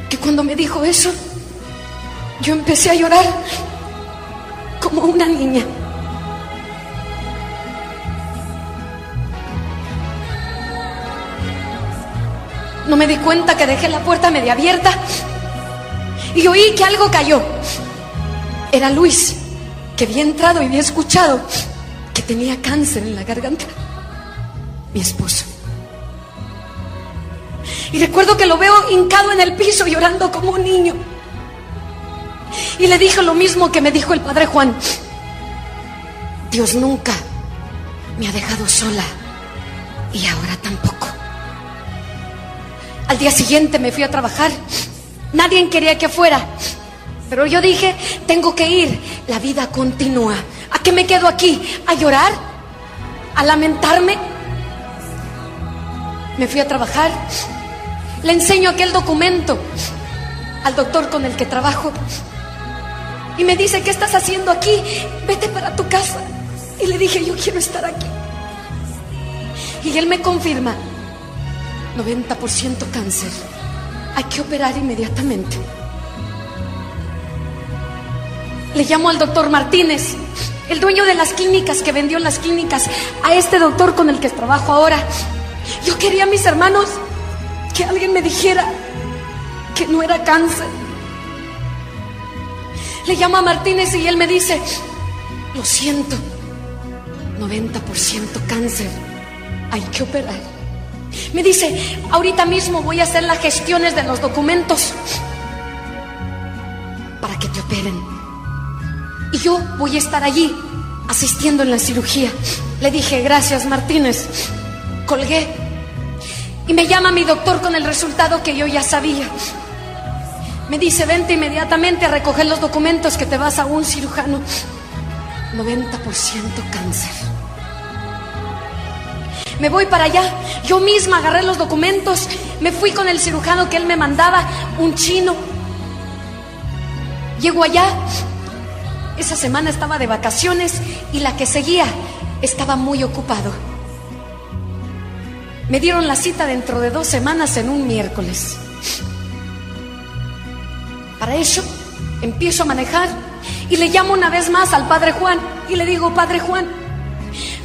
que cuando me dijo eso, yo empecé a llorar como una niña. No me di cuenta que dejé la puerta media abierta y oí que algo cayó. Era Luis, que había entrado y había escuchado que tenía cáncer en la garganta. Mi esposo. Y recuerdo que lo veo hincado en el piso llorando como un niño. Y le dije lo mismo que me dijo el padre Juan: Dios nunca me ha dejado sola y ahora tampoco. Al día siguiente me fui a trabajar. Nadie quería que fuera, pero yo dije, tengo que ir, la vida continúa. ¿A qué me quedo aquí? ¿A llorar? ¿A lamentarme? Me fui a trabajar. Le enseño aquel documento al doctor con el que trabajo y me dice, ¿qué estás haciendo aquí? Vete para tu casa. Y le dije, yo quiero estar aquí. Y él me confirma, 90% cáncer, hay que operar inmediatamente. Le llamo al doctor Martínez, el dueño de las clínicas, que vendió las clínicas a este doctor con el que trabajo ahora. Yo quería, mis hermanos, que alguien me dijera que no era cáncer. Le llamo a Martínez y él me dice, lo siento, 90% cáncer, hay que operar. Me dice, ahorita mismo voy a hacer las gestiones de los documentos para que te operen. Y yo voy a estar allí asistiendo en la cirugía. Le dije, gracias, Martínez. Colgué. Y me llama mi doctor con el resultado que yo ya sabía. Me dice, vente inmediatamente a recoger los documentos, que te vas a un cirujano. 90% cáncer. Me voy para allá. Yo misma agarré los documentos. Me fui con el cirujano que él me mandaba, un chino. Llego allá. Esa semana estaba de vacaciones y la que seguía estaba muy ocupado. Me dieron la cita dentro de 2 semanas, en un miércoles. Para eso empiezo a manejar y le llamo una vez más al padre Juan y le digo, padre Juan,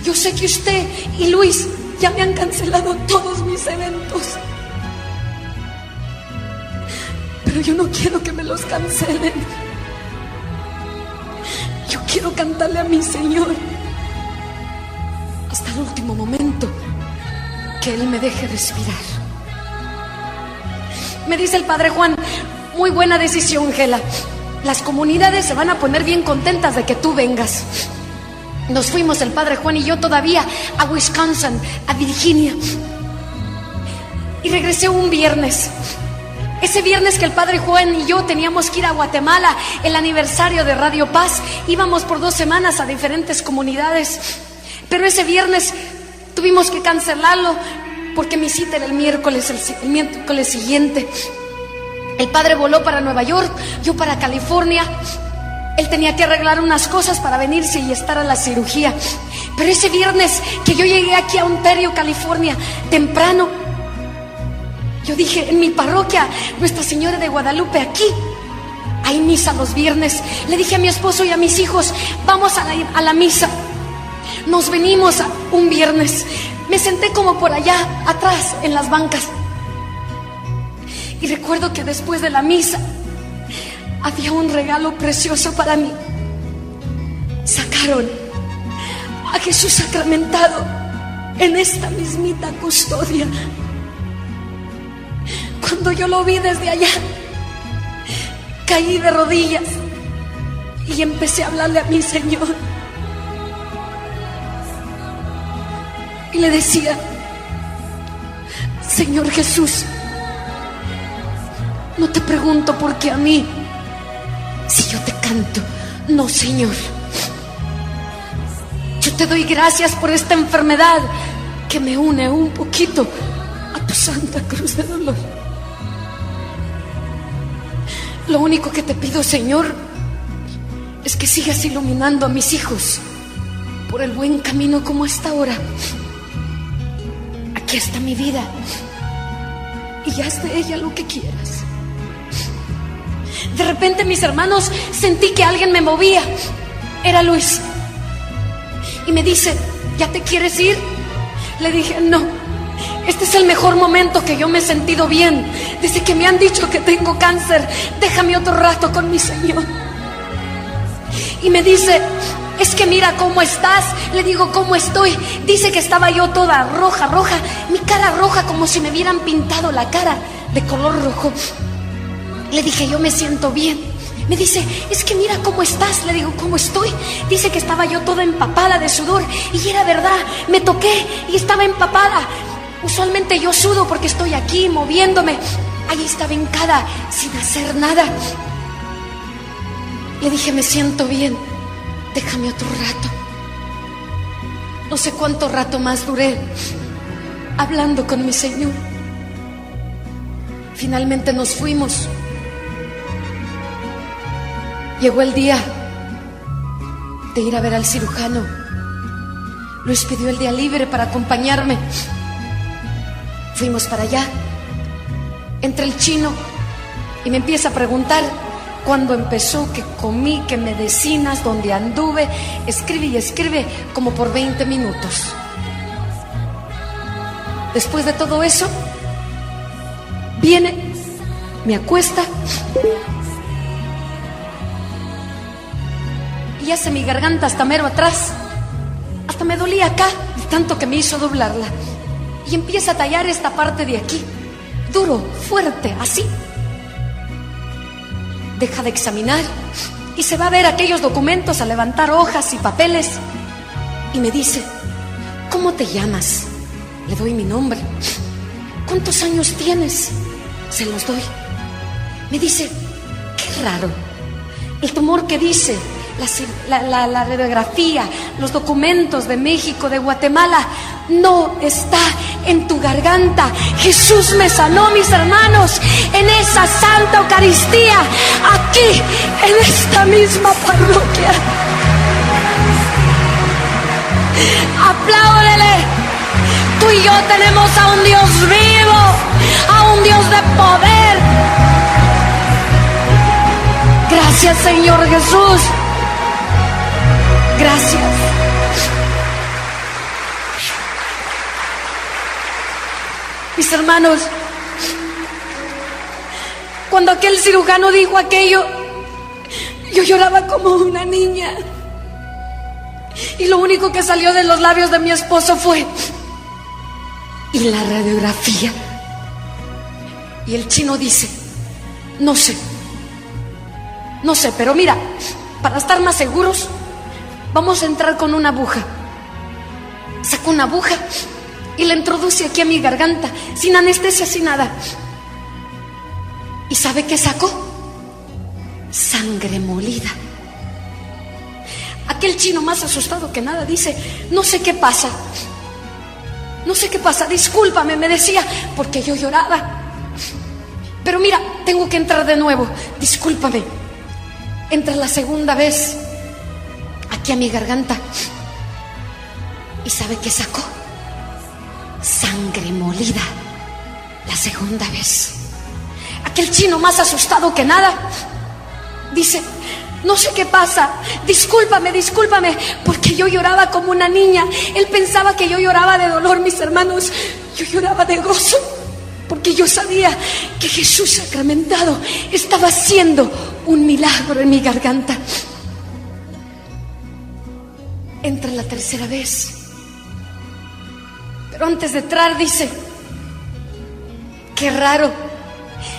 yo sé que usted y Luis ya me han cancelado todos mis eventos, pero yo no quiero que me los cancelen. Yo quiero cantarle a mi Señor hasta el último momento que Él me deje respirar. Me dice el padre Juan, muy buena decisión, Gela. Las comunidades se van a poner bien contentas de que tú vengas. Nos fuimos el padre Juan y yo todavía a Wisconsin, a Virginia. Y regresé un viernes. Ese viernes que el padre Juan y yo teníamos que ir a Guatemala, el aniversario de Radio Paz, íbamos por 2 semanas a diferentes comunidades. Pero ese viernes tuvimos que cancelarlo porque mi cita era el miércoles siguiente. El padre voló para Nueva York, yo para California. Él tenía que arreglar unas cosas para venirse y estar a la cirugía. Pero ese viernes que yo llegué aquí a Ontario, California, temprano, yo dije, en mi parroquia, Nuestra Señora de Guadalupe, aquí hay misa los viernes. Le dije a mi esposo y a mis hijos, vamos a la misa. Nos venimos un viernes. Me senté como por allá atrás en las bancas. Y recuerdo que después de la misa había un regalo precioso para mí. Sacaron a Jesús sacramentado en esta mismita custodia. Cuando yo lo vi desde allá, caí de rodillas y empecé a hablarle a mi Señor. Y le decía, Señor Jesús, no te pregunto por qué a mí, si yo te canto. No, Señor, yo te doy gracias por esta enfermedad que me une un poquito a tu santa cruz de dolor. Lo único que te pido, Señor, es que sigas iluminando a mis hijos por el buen camino como hasta ahora. Aquí está mi vida y haz de ella lo que quieras. De repente, mis hermanos, sentí que alguien me movía. Era Luis. Y me dice, ¿ya te quieres ir? Le dije, no, este es el mejor momento que yo me he sentido bien. Desde que me han dicho que tengo cáncer, déjame otro rato con mi Señor. Y me dice, es que mira cómo estás. Le digo, ¿cómo estoy? Dice que estaba yo toda roja, mi cara roja, como si me hubieran pintado la cara de color rojo. Le dije, yo me siento bien. Me dice, es que mira cómo estás. Le digo, ¿cómo estoy? Dice que estaba yo toda empapada de sudor. Y era verdad, me toqué y estaba empapada. Usualmente yo sudo porque estoy aquí moviéndome. Ahí estaba hincada sin hacer nada. Le dije, me siento bien, déjame otro rato. No sé cuánto rato más duré hablando con mi Señor. Finalmente nos fuimos. Llegó el día de ir a ver al cirujano. Luis pidió el día libre para acompañarme. Fuimos para allá. Entra el chino y me empieza a preguntar cuándo empezó, qué comí, qué medicinas, dónde anduve. Escribe y escribe como por 20 minutos. Después de todo eso, viene, me acuesta y hace mi garganta hasta mero atrás. Hasta me dolía acá de tanto que me hizo doblarla. Y empieza a tallar esta parte de aquí, duro, fuerte, así. Deja de examinar y se va a ver aquellos documentos, a levantar hojas y papeles. Y me dice, ¿cómo te llamas? Le doy mi nombre. ¿Cuántos años tienes? Se los doy. Me dice, qué raro. El tumor que dice, la radiografía, los documentos de México, de Guatemala, no está en tu garganta. Jesús me sanó, mis hermanos, en esa Santa Eucaristía, aquí, en esta misma parroquia. Apláudele. Tú y yo tenemos a un Dios vivo, a un Dios de poder. Gracias, Señor Jesús. Gracias. Mis hermanos, cuando aquel cirujano dijo aquello, yo lloraba como una niña. Y lo único que salió de los labios de mi esposo fue, ¿y la radiografía? Y el chino dice, no sé, pero mira, para estar más seguros, vamos a entrar con una aguja. Sacó una aguja y la introduce aquí a mi garganta, sin anestesia, sin nada. ¿Y sabe qué sacó? Sangre molida. Aquel chino, más asustado que nada, dice, no sé qué pasa, discúlpame, me decía, porque yo lloraba. Pero mira, tengo que entrar de nuevo, discúlpame. Entra la segunda vez aquí a mi garganta. ¿Y sabe qué sacó? Sangre molida. La segunda vez. Aquel chino, más asustado que nada, dice, no sé qué pasa, discúlpame, porque yo lloraba como una niña. Él pensaba que yo lloraba de dolor, mis hermanos. Yo lloraba de gozo, porque yo sabía que Jesús sacramentado estaba haciendo un milagro en mi garganta. Entra la tercera vez, pero antes de entrar dice, qué raro.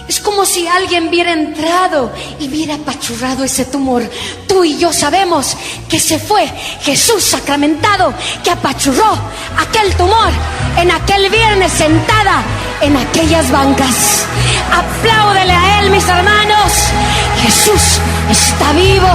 Es como si alguien hubiera entrado y hubiera apachurrado ese tumor. Tú y yo sabemos que se fue Jesús sacramentado, que apachurró aquel tumor en aquel viernes sentada en aquellas bancas. Apláudele a Él, mis hermanos. Jesús está vivo.